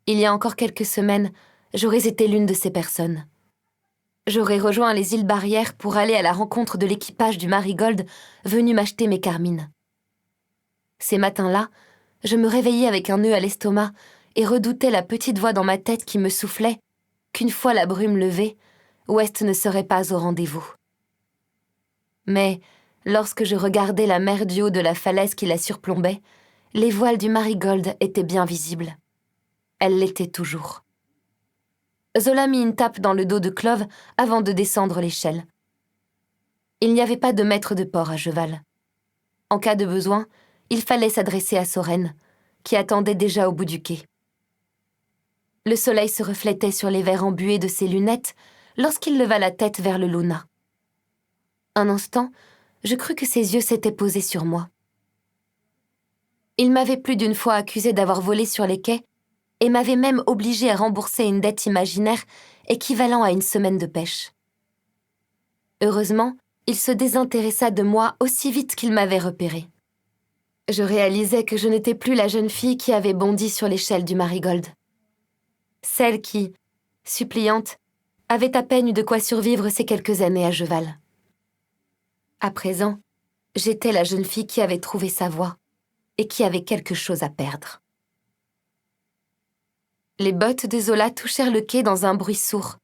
Il y a encore quelques semaines, j'aurais été l'une de ces personnes. J'aurais rejoint les îles Barrières pour aller à la rencontre de l'équipage du Marigold venu m'acheter mes carmines. Ces matins-là, je me réveillais avec un nœud à l'estomac et redoutais la petite voix dans ma tête qui me soufflait qu'une fois la brume levée, West ne serait pas au rendez-vous. Mais, lorsque je regardais la mer du haut de la falaise qui la surplombait, les voiles du Marigold étaient bien visibles. Elles l'étaient toujours. Zola mit une tape dans le dos de Clove avant de descendre l'échelle. Il n'y avait pas de maître de port à Jeval. En cas de besoin, il fallait s'adresser à Soren, qui attendait déjà au bout du quai. Le soleil se reflétait sur les verres embués de ses lunettes lorsqu'il leva la tête vers le Luna. Un instant, je crus que ses yeux s'étaient posés sur moi. Il m'avait plus d'une fois accusé d'avoir volé sur les quais et m'avait même obligé à rembourser une dette imaginaire équivalent à une semaine de pêche. Heureusement, il se désintéressa de moi aussi vite qu'il m'avait repéré. Je réalisais que je n'étais plus la jeune fille qui avait bondi sur l'échelle du Marigold. Celle qui, suppliante, avait à peine eu de quoi survivre ces quelques années à Jeval. À présent, j'étais la jeune fille qui avait trouvé sa voie et qui avait quelque chose à perdre. Les bottes de Zola touchèrent le quai dans un bruit sourd.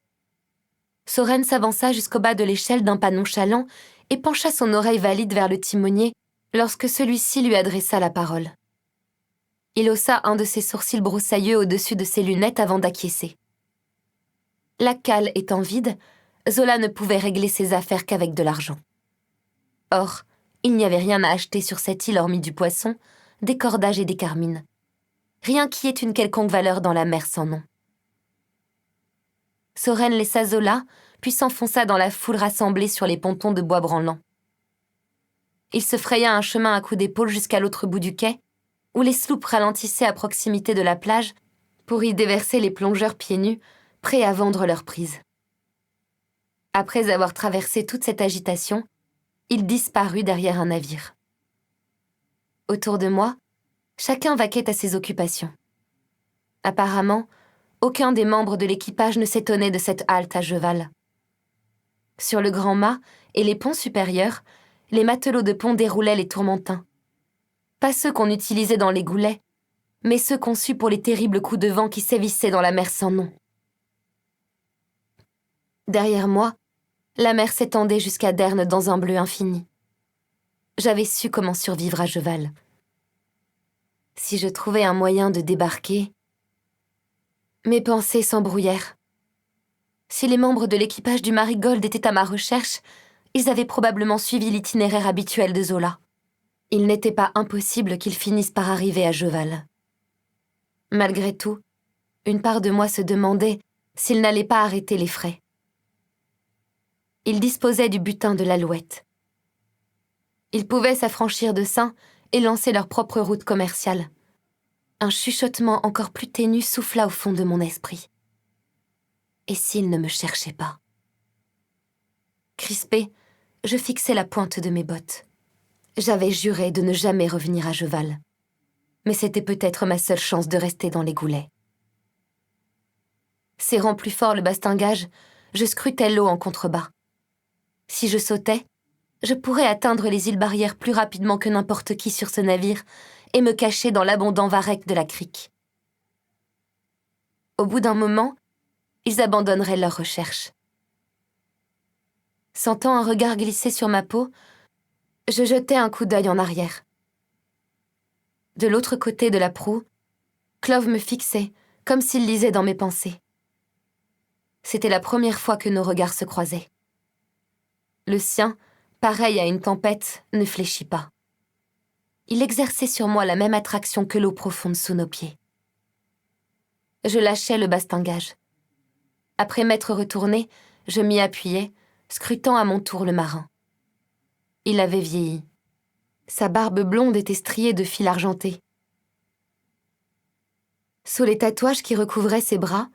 Soren s'avança jusqu'au bas de l'échelle d'un pas nonchalant et pencha son oreille valide vers le timonier lorsque celui-ci lui adressa la parole. Il haussa un de ses sourcils broussailleux au-dessus de ses lunettes avant d'acquiescer. La cale étant vide, Zola ne pouvait régler ses affaires qu'avec de l'argent. Or, il n'y avait rien à acheter sur cette île hormis du poisson, des cordages et des carmines. Rien qui ait une quelconque valeur dans la mer sans nom. Soren laissa Zola, puis s'enfonça dans la foule rassemblée sur les pontons de bois branlants. Il se fraya un chemin à coups d'épaule jusqu'à l'autre bout du quai, où les sloops ralentissaient à proximité de la plage pour y déverser les plongeurs pieds nus, prêts à vendre leur prise. Après avoir traversé toute cette agitation, il disparut derrière un navire. Autour de moi, chacun vaquait à ses occupations. Apparemment, aucun des membres de l'équipage ne s'étonnait de cette halte à Jeval. Sur le grand mât et les ponts supérieurs, les matelots de pont déroulaient les tourmentins. Pas ceux qu'on utilisait dans les goulets, mais ceux conçus pour les terribles coups de vent qui sévissaient dans la mer sans nom. Derrière moi, la mer s'étendait jusqu'à Derne dans un bleu infini. J'avais su comment survivre à Jeval. Si je trouvais un moyen de débarquer... Mes pensées s'embrouillèrent. Si les membres de l'équipage du Marigold étaient à ma recherche, ils avaient probablement suivi l'itinéraire habituel de Zola. Il n'était pas impossible qu'ils finissent par arriver à Jeval. Malgré tout, une part de moi se demandait s'ils n'allaient pas arrêter les frais. Ils disposaient du butin de l'Alouette. Ils pouvaient s'affranchir de Saint et lancer leur propre route commerciale. Un chuchotement encore plus ténu souffla au fond de mon esprit. Et s'ils ne me cherchaient pas? Crispé, je fixai la pointe de mes bottes. J'avais juré de ne jamais revenir à Jeval. Mais c'était peut-être ma seule chance de rester dans les goulets. Serrant plus fort le bastingage, je scrutais l'eau en contrebas. Si je sautais, je pourrais atteindre les îles Barrières plus rapidement que n'importe qui sur ce navire et me cacher dans l'abondant varech de la crique. Au bout d'un moment, ils abandonneraient leurs recherches. Sentant un regard glisser sur ma peau, je jetai un coup d'œil en arrière. De l'autre côté de la proue, Clove me fixait, comme s'il lisait dans mes pensées. C'était la première fois que nos regards se croisaient. Le sien, pareil à une tempête, ne fléchit pas. Il exerçait sur moi la même attraction que l'eau profonde sous nos pieds. Je lâchai le bastingage. Après m'être retournée, je m'y appuyai, scrutant à mon tour le marin. Il avait vieilli. Sa barbe blonde était striée de fils argentés. Sous les tatouages qui recouvraient ses bras,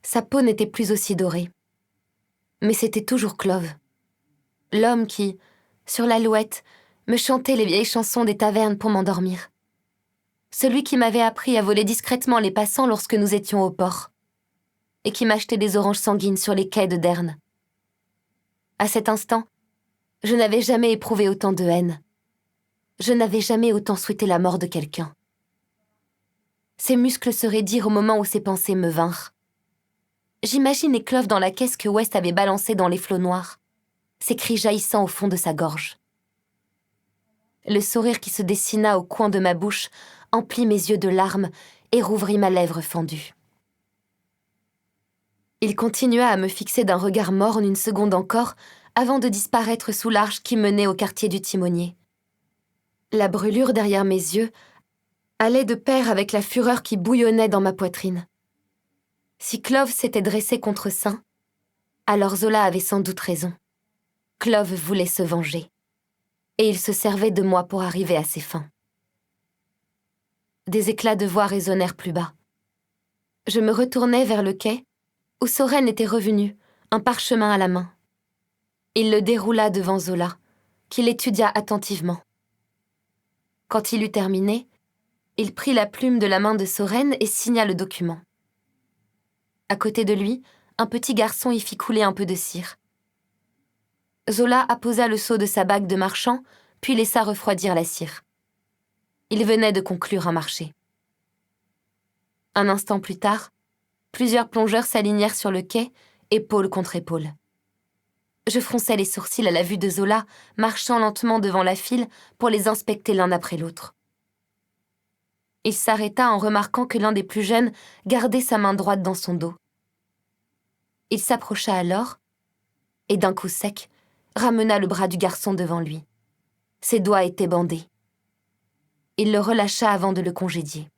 sa peau n'était plus aussi dorée. Mais c'était toujours Clove. L'homme qui, sur l'alouette, me chantait les vieilles chansons des tavernes pour m'endormir. Celui qui m'avait appris à voler discrètement les passants lorsque nous étions au port, et qui m'achetait des oranges sanguines sur les quais de Derne. À cet instant, je n'avais jamais éprouvé autant de haine. Je n'avais jamais autant souhaité la mort de quelqu'un. Ses muscles se raidirent au moment où ses pensées me vinrent. J'imaginais Clove dans la caisse que West avait balancée dans les flots noirs, ses cris jaillissant au fond de sa gorge. Le sourire qui se dessina au coin de ma bouche emplit mes yeux de larmes et rouvrit ma lèvre fendue. Il continua à me fixer d'un regard morne une seconde encore avant de disparaître sous l'arche qui menait au quartier du timonier. La brûlure derrière mes yeux allait de pair avec la fureur qui bouillonnait dans ma poitrine. Si Clove s'était dressé contre Saint, alors Zola avait sans doute raison. Clove voulait se venger. Et il se servait de moi pour arriver à ses fins. Des éclats de voix résonnèrent plus bas. Je me retournai vers le quai, où Soren était revenu, un parchemin à la main. Il le déroula devant Zola, qui l'étudia attentivement. Quand il eut terminé, il prit la plume de la main de Soren et signa le document. À côté de lui, un petit garçon y fit couler un peu de cire. Zola apposa le seau de sa bague de marchand, puis laissa refroidir la cire. Il venait de conclure un marché. Un instant plus tard, plusieurs plongeurs s'alignèrent sur le quai, épaule contre épaule. Je fronçai les sourcils à la vue de Zola, marchant lentement devant la file pour les inspecter l'un après l'autre. Il s'arrêta en remarquant que l'un des plus jeunes gardait sa main droite dans son dos. Il s'approcha alors, et d'un coup sec, ramena le bras du garçon devant lui. Ses doigts étaient bandés. Il le relâcha avant de le congédier.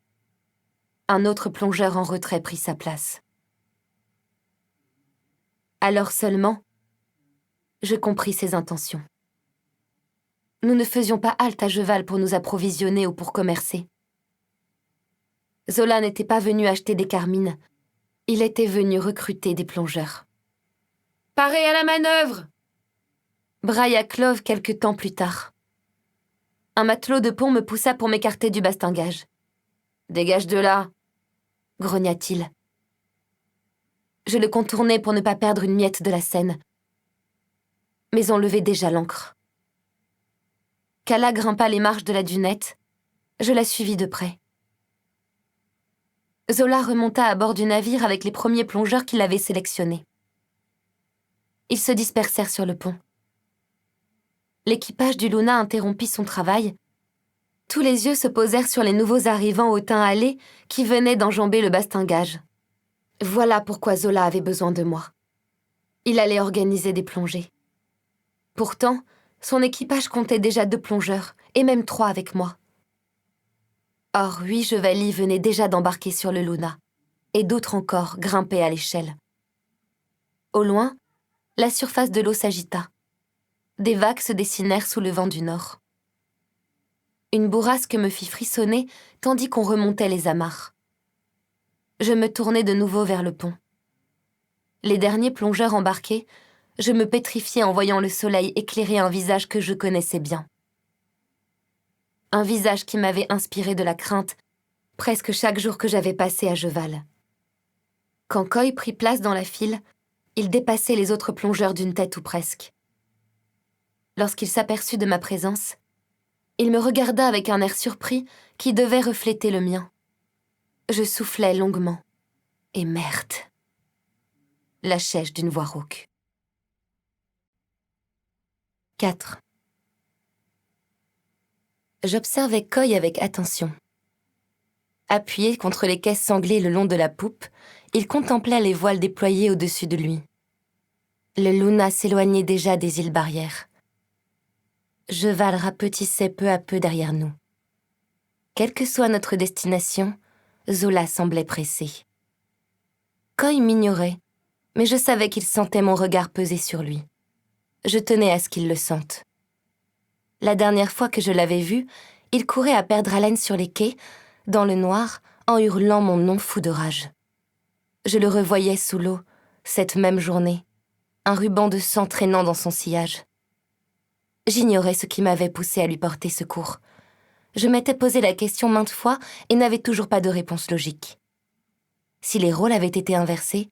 Un autre plongeur en retrait prit sa place. Alors seulement, je compris ses intentions. Nous ne faisions pas halte à Jeval pour nous approvisionner ou pour commercer. Zola n'était pas venu acheter des carmines. Il était venu recruter des plongeurs. « Parez à la manœuvre !» brailla Clove quelque temps plus tard. Un matelot de pont me poussa pour m'écarter du bastingage. « Dégage de là !» grogna-t-il. Je le contournai pour ne pas perdre une miette de la scène. Mais on levait déjà l'ancre. Kala grimpa les marches de la dunette. Je la suivis de près. Zola remonta à bord du navire avec les premiers plongeurs qu'il avait sélectionnés. Ils se dispersèrent sur le pont. L'équipage du Luna interrompit son travail. Tous les yeux se posèrent sur les nouveaux arrivants au teint hâlé qui venaient d'enjamber le bastingage. Voilà pourquoi Zola avait besoin de moi. Il allait organiser des plongées. Pourtant, son équipage comptait déjà 2 plongeurs, et même 3 avec moi. Or, 8 Jevali venaient déjà d'embarquer sur le Luna, et d'autres encore grimpaient à l'échelle. Au loin, la surface de l'eau s'agita. Des vagues se dessinèrent sous le vent du nord. Une bourrasque me fit frissonner tandis qu'on remontait les amarres. Je me tournai de nouveau vers le pont. Les derniers plongeurs embarqués, je me pétrifiais en voyant le soleil éclairer un visage que je connaissais bien. Un visage qui m'avait inspiré de la crainte presque chaque jour que j'avais passé à Jeval. Quand Coy prit place dans la file, il dépassait les autres plongeurs d'une tête ou presque. Lorsqu'il s'aperçut de ma présence, il me regarda avec un air surpris qui devait refléter le mien. Je soufflai longuement. Et merde! Lâchai-je d'une voix rauque. 4. J'observais Coy avec attention. Appuyé contre les caisses sanglées le long de la poupe, il contemplait les voiles déployées au-dessus de lui. Le Luna s'éloignait déjà des îles Barrières. Jeval rapetissait peu à peu derrière nous. Quelle que soit notre destination, Zola semblait pressé. Coy m'ignorait, mais je savais qu'il sentait mon regard peser sur lui. Je tenais à ce qu'il le sente. La dernière fois que je l'avais vu, il courait à perdre haleine sur les quais, dans le noir, en hurlant mon nom fou de rage. Je le revoyais sous l'eau, cette même journée, un ruban de sang traînant dans son sillage. J'ignorais ce qui m'avait poussé à lui porter secours. Je m'étais posé la question maintes fois et n'avais toujours pas de réponse logique. Si les rôles avaient été inversés,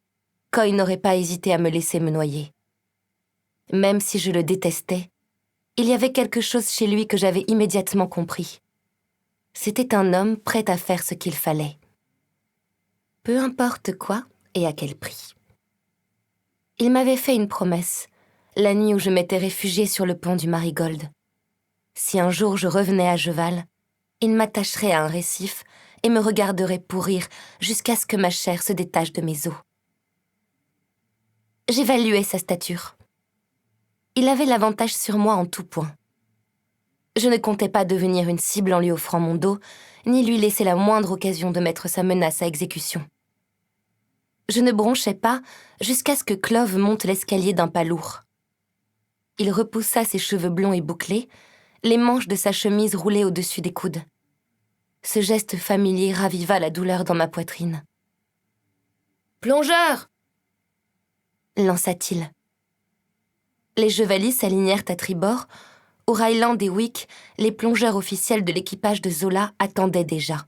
Coy n'aurait pas hésité à me laisser me noyer. Même si je le détestais, il y avait quelque chose chez lui que j'avais immédiatement compris. C'était un homme prêt à faire ce qu'il fallait. Peu importe quoi et à quel prix. Il m'avait fait une promesse, la nuit où je m'étais réfugiée sur le pont du Marigold. Si un jour je revenais à Jeval, il m'attacherait à un récif et me regarderait pourrir jusqu'à ce que ma chair se détache de mes os. J'évaluais sa stature. Il avait l'avantage sur moi en tout point. Je ne comptais pas devenir une cible en lui offrant mon dos, ni lui laisser la moindre occasion de mettre sa menace à exécution. Je ne bronchais pas jusqu'à ce que Clove monte l'escalier d'un pas lourd. Il repoussa ses cheveux blonds et bouclés, les manches de sa chemise roulées au-dessus des coudes. Ce geste familier raviva la douleur dans ma poitrine. « Plongeur !» lança-t-il. Les Jevalis s'alignèrent à tribord. Au Ryland et Wick, les plongeurs officiels de l'équipage de Zola attendaient déjà.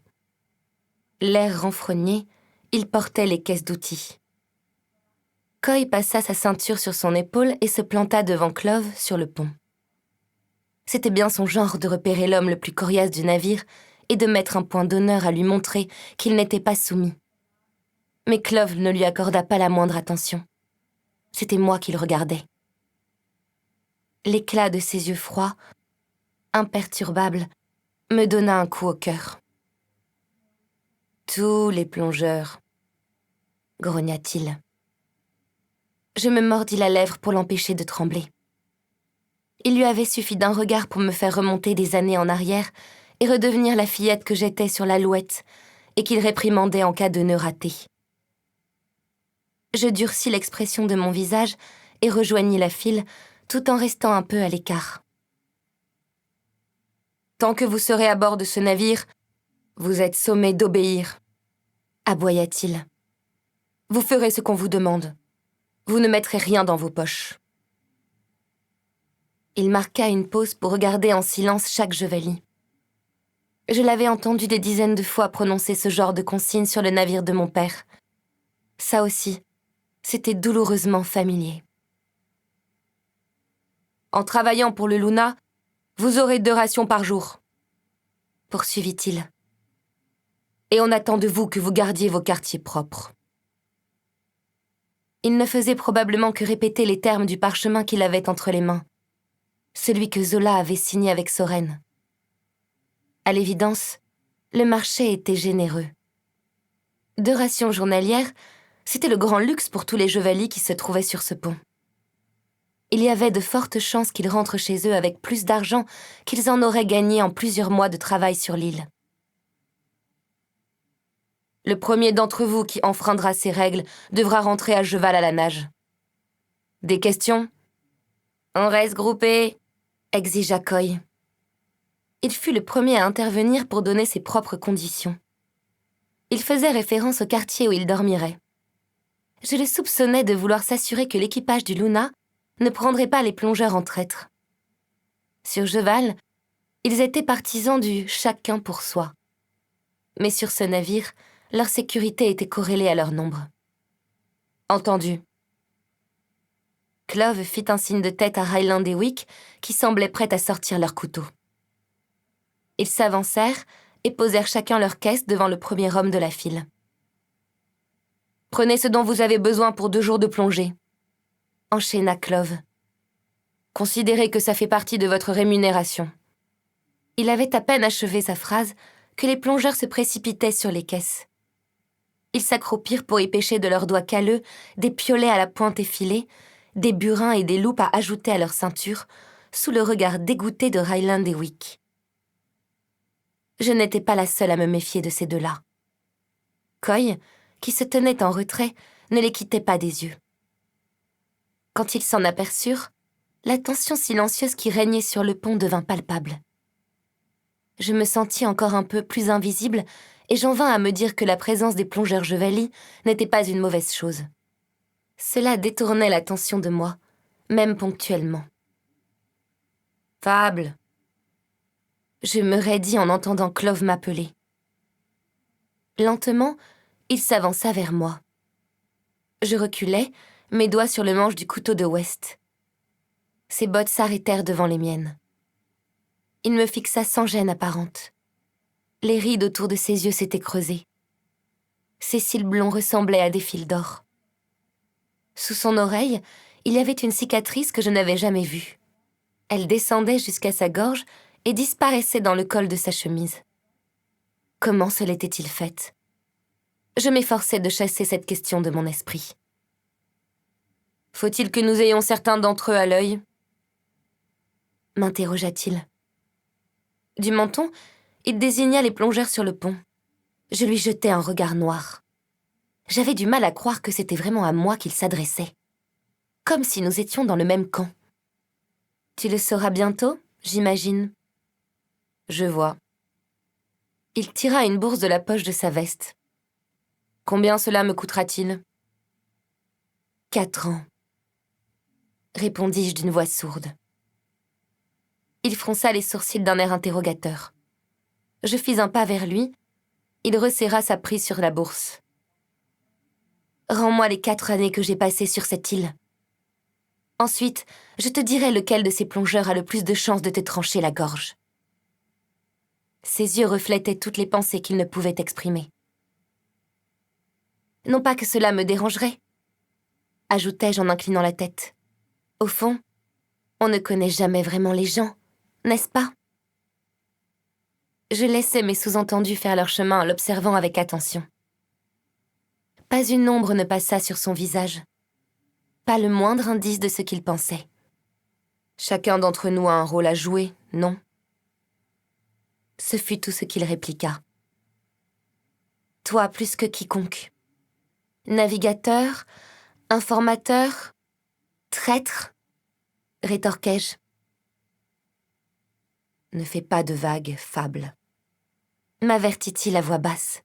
L'air renfrogné, il portait les caisses d'outils. Coy passa sa ceinture sur son épaule et se planta devant Clove sur le pont. C'était bien son genre de repérer l'homme le plus coriace du navire et de mettre un point d'honneur à lui montrer qu'il n'était pas soumis. Mais Clove ne lui accorda pas la moindre attention. C'était moi qui le regardais. L'éclat de ses yeux froids, imperturbables, me donna un coup au cœur. « Tous les plongeurs », grogna-t-il. Je me mordis la lèvre pour l'empêcher de trembler. Il lui avait suffi d'un regard pour me faire remonter des années en arrière et redevenir la fillette que j'étais sur l'Alouette et qu'il réprimandait en cas de nœud raté. Je durcis l'expression de mon visage et rejoignis la file tout en restant un peu à l'écart. « Tant que vous serez à bord de ce navire, vous êtes sommé d'obéir, » aboya-t-il. « Vous ferez ce qu'on vous demande. Vous ne mettrez rien dans vos poches. » Il marqua une pause pour regarder en silence chaque Jevali. Je l'avais entendu des dizaines de fois prononcer ce genre de consigne sur le navire de mon père. Ça aussi, c'était douloureusement familier. « En travaillant pour le Luna, vous aurez 2 rations par jour, » poursuivit-il. « Et on attend de vous que vous gardiez vos quartiers propres. » Il ne faisait probablement que répéter les termes du parchemin qu'il avait entre les mains, celui que Zola avait signé avec Soren. À l'évidence, le marché était généreux. 2 rations journalières, c'était le grand luxe pour tous les Jevalis qui se trouvaient sur ce pont. Il y avait de fortes chances qu'ils rentrent chez eux avec plus d'argent qu'ils en auraient gagné en plusieurs mois de travail sur l'île. Le premier d'entre vous qui enfreindra ces règles devra rentrer à Jeval à la nage. Des questions ? On reste groupés, exigea Coy. Il fut le premier à intervenir pour donner ses propres conditions. Il faisait référence au quartier où il dormirait. Je le soupçonnais de vouloir s'assurer que l'équipage du Luna ne prendrait pas les plongeurs en traîtres. Sur Jeval, ils étaient partisans du « chacun pour soi ». Mais sur ce navire, leur sécurité était corrélée à leur nombre. Entendu. Clove fit un signe de tête à Ryland et Wick, qui semblaient prêts à sortir leurs couteaux. Ils s'avancèrent et posèrent chacun leur caisse devant le premier homme de la file. « Prenez ce dont vous avez besoin pour 2 jours de plongée, » enchaîna Clove. Considérez que ça fait partie de votre rémunération. » Il avait à peine achevé sa phrase que les plongeurs se précipitaient sur les caisses. Ils s'accroupirent pour y pêcher de leurs doigts calleux des piolets à la pointe effilée, des burins et des loupes à ajouter à leur ceinture, sous le regard dégoûté de Ryland et Wick. Je n'étais pas la seule à me méfier de ces deux-là. Coy, qui se tenait en retrait, ne les quittait pas des yeux. Quand ils s'en aperçurent, la tension silencieuse qui régnait sur le pont devint palpable. Je me sentis encore un peu plus invisible et j'en vins à me dire que la présence des plongeurs Jevali n'était pas une mauvaise chose. Cela détournait l'attention de moi, même ponctuellement. « Fable !» Je me raidis en entendant Clove m'appeler. Lentement, il s'avança vers moi. Je reculai, mes doigts sur le manche du couteau de West. Ses bottes s'arrêtèrent devant les miennes. Il me fixa sans gêne apparente. Les rides autour de ses yeux s'étaient creusées. Ses cils blonds ressemblaient à des fils d'or. Sous son oreille, il y avait une cicatrice que je n'avais jamais vue. Elle descendait jusqu'à sa gorge et disparaissait dans le col de sa chemise. Comment se l'était-il faite? Je m'efforçais de chasser cette question de mon esprit. « Faut-il que nous ayons certains d'entre eux à l'œil » m'interrogea-t-il. Du menton, il désigna les plongeurs sur le pont. Je lui jetai un regard noir. J'avais du mal à croire que c'était vraiment à moi qu'il s'adressait. Comme si nous étions dans le même camp. « Tu le sauras bientôt, j'imagine. » « Je vois. » Il tira une bourse de la poche de sa veste. « Combien cela me coûtera-t-il » ? « 4 ans. » répondis-je d'une voix sourde. Il fronça les sourcils d'un air interrogateur. Je fis un pas vers lui. Il resserra sa prise sur la bourse. « Rends-moi les 4 années que j'ai passées sur cette île. Ensuite, je te dirai lequel de ces plongeurs a le plus de chances de te trancher la gorge. » Ses yeux reflétaient toutes les pensées qu'il ne pouvait exprimer. « Non pas que cela me dérangerait, » ajoutai-je en inclinant la tête. « Au fond, on ne connaît jamais vraiment les gens, n'est-ce pas ?» Je laissais mes sous-entendus faire leur chemin en l'observant avec attention. Pas une ombre ne passa sur son visage. Pas le moindre indice de ce qu'il pensait. Chacun d'entre nous a un rôle à jouer, non ? Ce fut tout ce qu'il répliqua. « Toi plus que quiconque. Navigateur, informateur, traître ?» rétorquai-je. « Ne fais pas de vagues, Fable. » m'avertit-il à voix basse.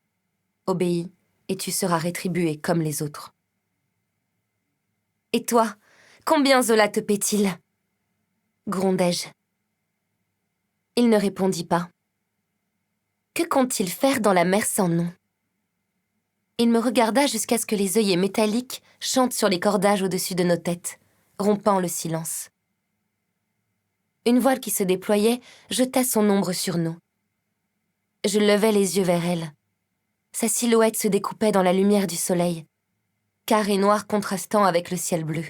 « Obéis, et tu seras rétribué comme les autres. »« Et toi, combien Zola te paie-t-il » grondai-je. Il ne répondit pas. Que compte-t-il faire dans la mer sans nom? Il me regarda jusqu'à ce que les œillets métalliques chantent sur les cordages au-dessus de nos têtes, rompant le silence. Une voile qui se déployait jeta son ombre sur nous. Je levai les yeux vers elle. Sa silhouette se découpait dans la lumière du soleil, carré noir contrastant avec le ciel bleu.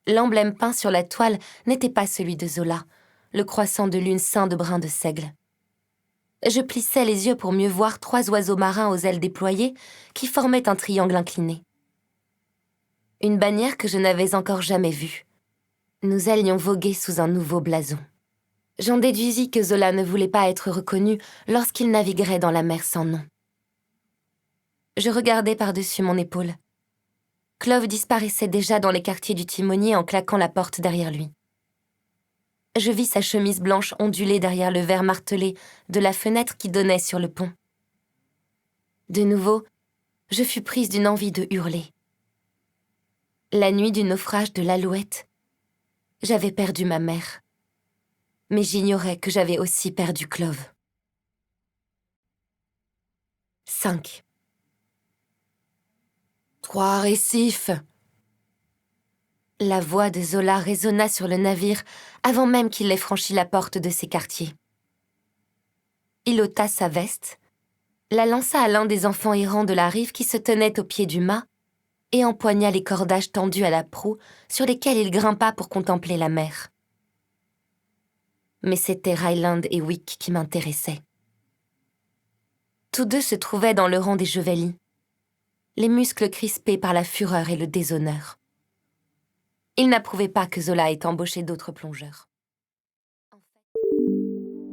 L'emblème peint sur la toile n'était pas celui de Zola, le croissant de lune ceint de brins de seigle. Je plissais les yeux pour mieux voir 3 oiseaux marins aux ailes déployées qui formaient un triangle incliné. Une bannière que je n'avais encore jamais vue. Nous allions voguer sous un nouveau blason. J'en déduisis que Zola ne voulait pas être reconnu lorsqu'il naviguerait dans la mer sans nom. Je regardai par-dessus mon épaule. Clove disparaissait déjà dans les quartiers du timonier en claquant la porte derrière lui. Je vis sa chemise blanche onduler derrière le verre martelé de la fenêtre qui donnait sur le pont. De nouveau, je fus prise d'une envie de hurler. La nuit du naufrage de l'Alouette, j'avais perdu ma mère. Mais j'ignorais que j'avais aussi perdu Clove. 5. 3 récifs. La voix de Zola résonna sur le navire avant même qu'il ait franchi la porte de ses quartiers. Il ôta sa veste, la lança à l'un des enfants errants de la rive qui se tenait au pied du mât et empoigna les cordages tendus à la proue sur lesquels il grimpa pour contempler la mer. Mais c'était Ryland et Wick qui m'intéressaient. Tous deux se trouvaient dans le rang des Jeveli, les muscles crispés par la fureur et le déshonneur. Ils n'approuvaient pas que Zola ait embauché d'autres plongeurs.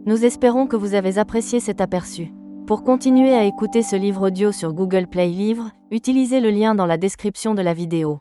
Nous espérons que vous avez apprécié cet aperçu. Pour continuer à écouter ce livre audio sur Google Play Livres, utilisez le lien dans la description de la vidéo.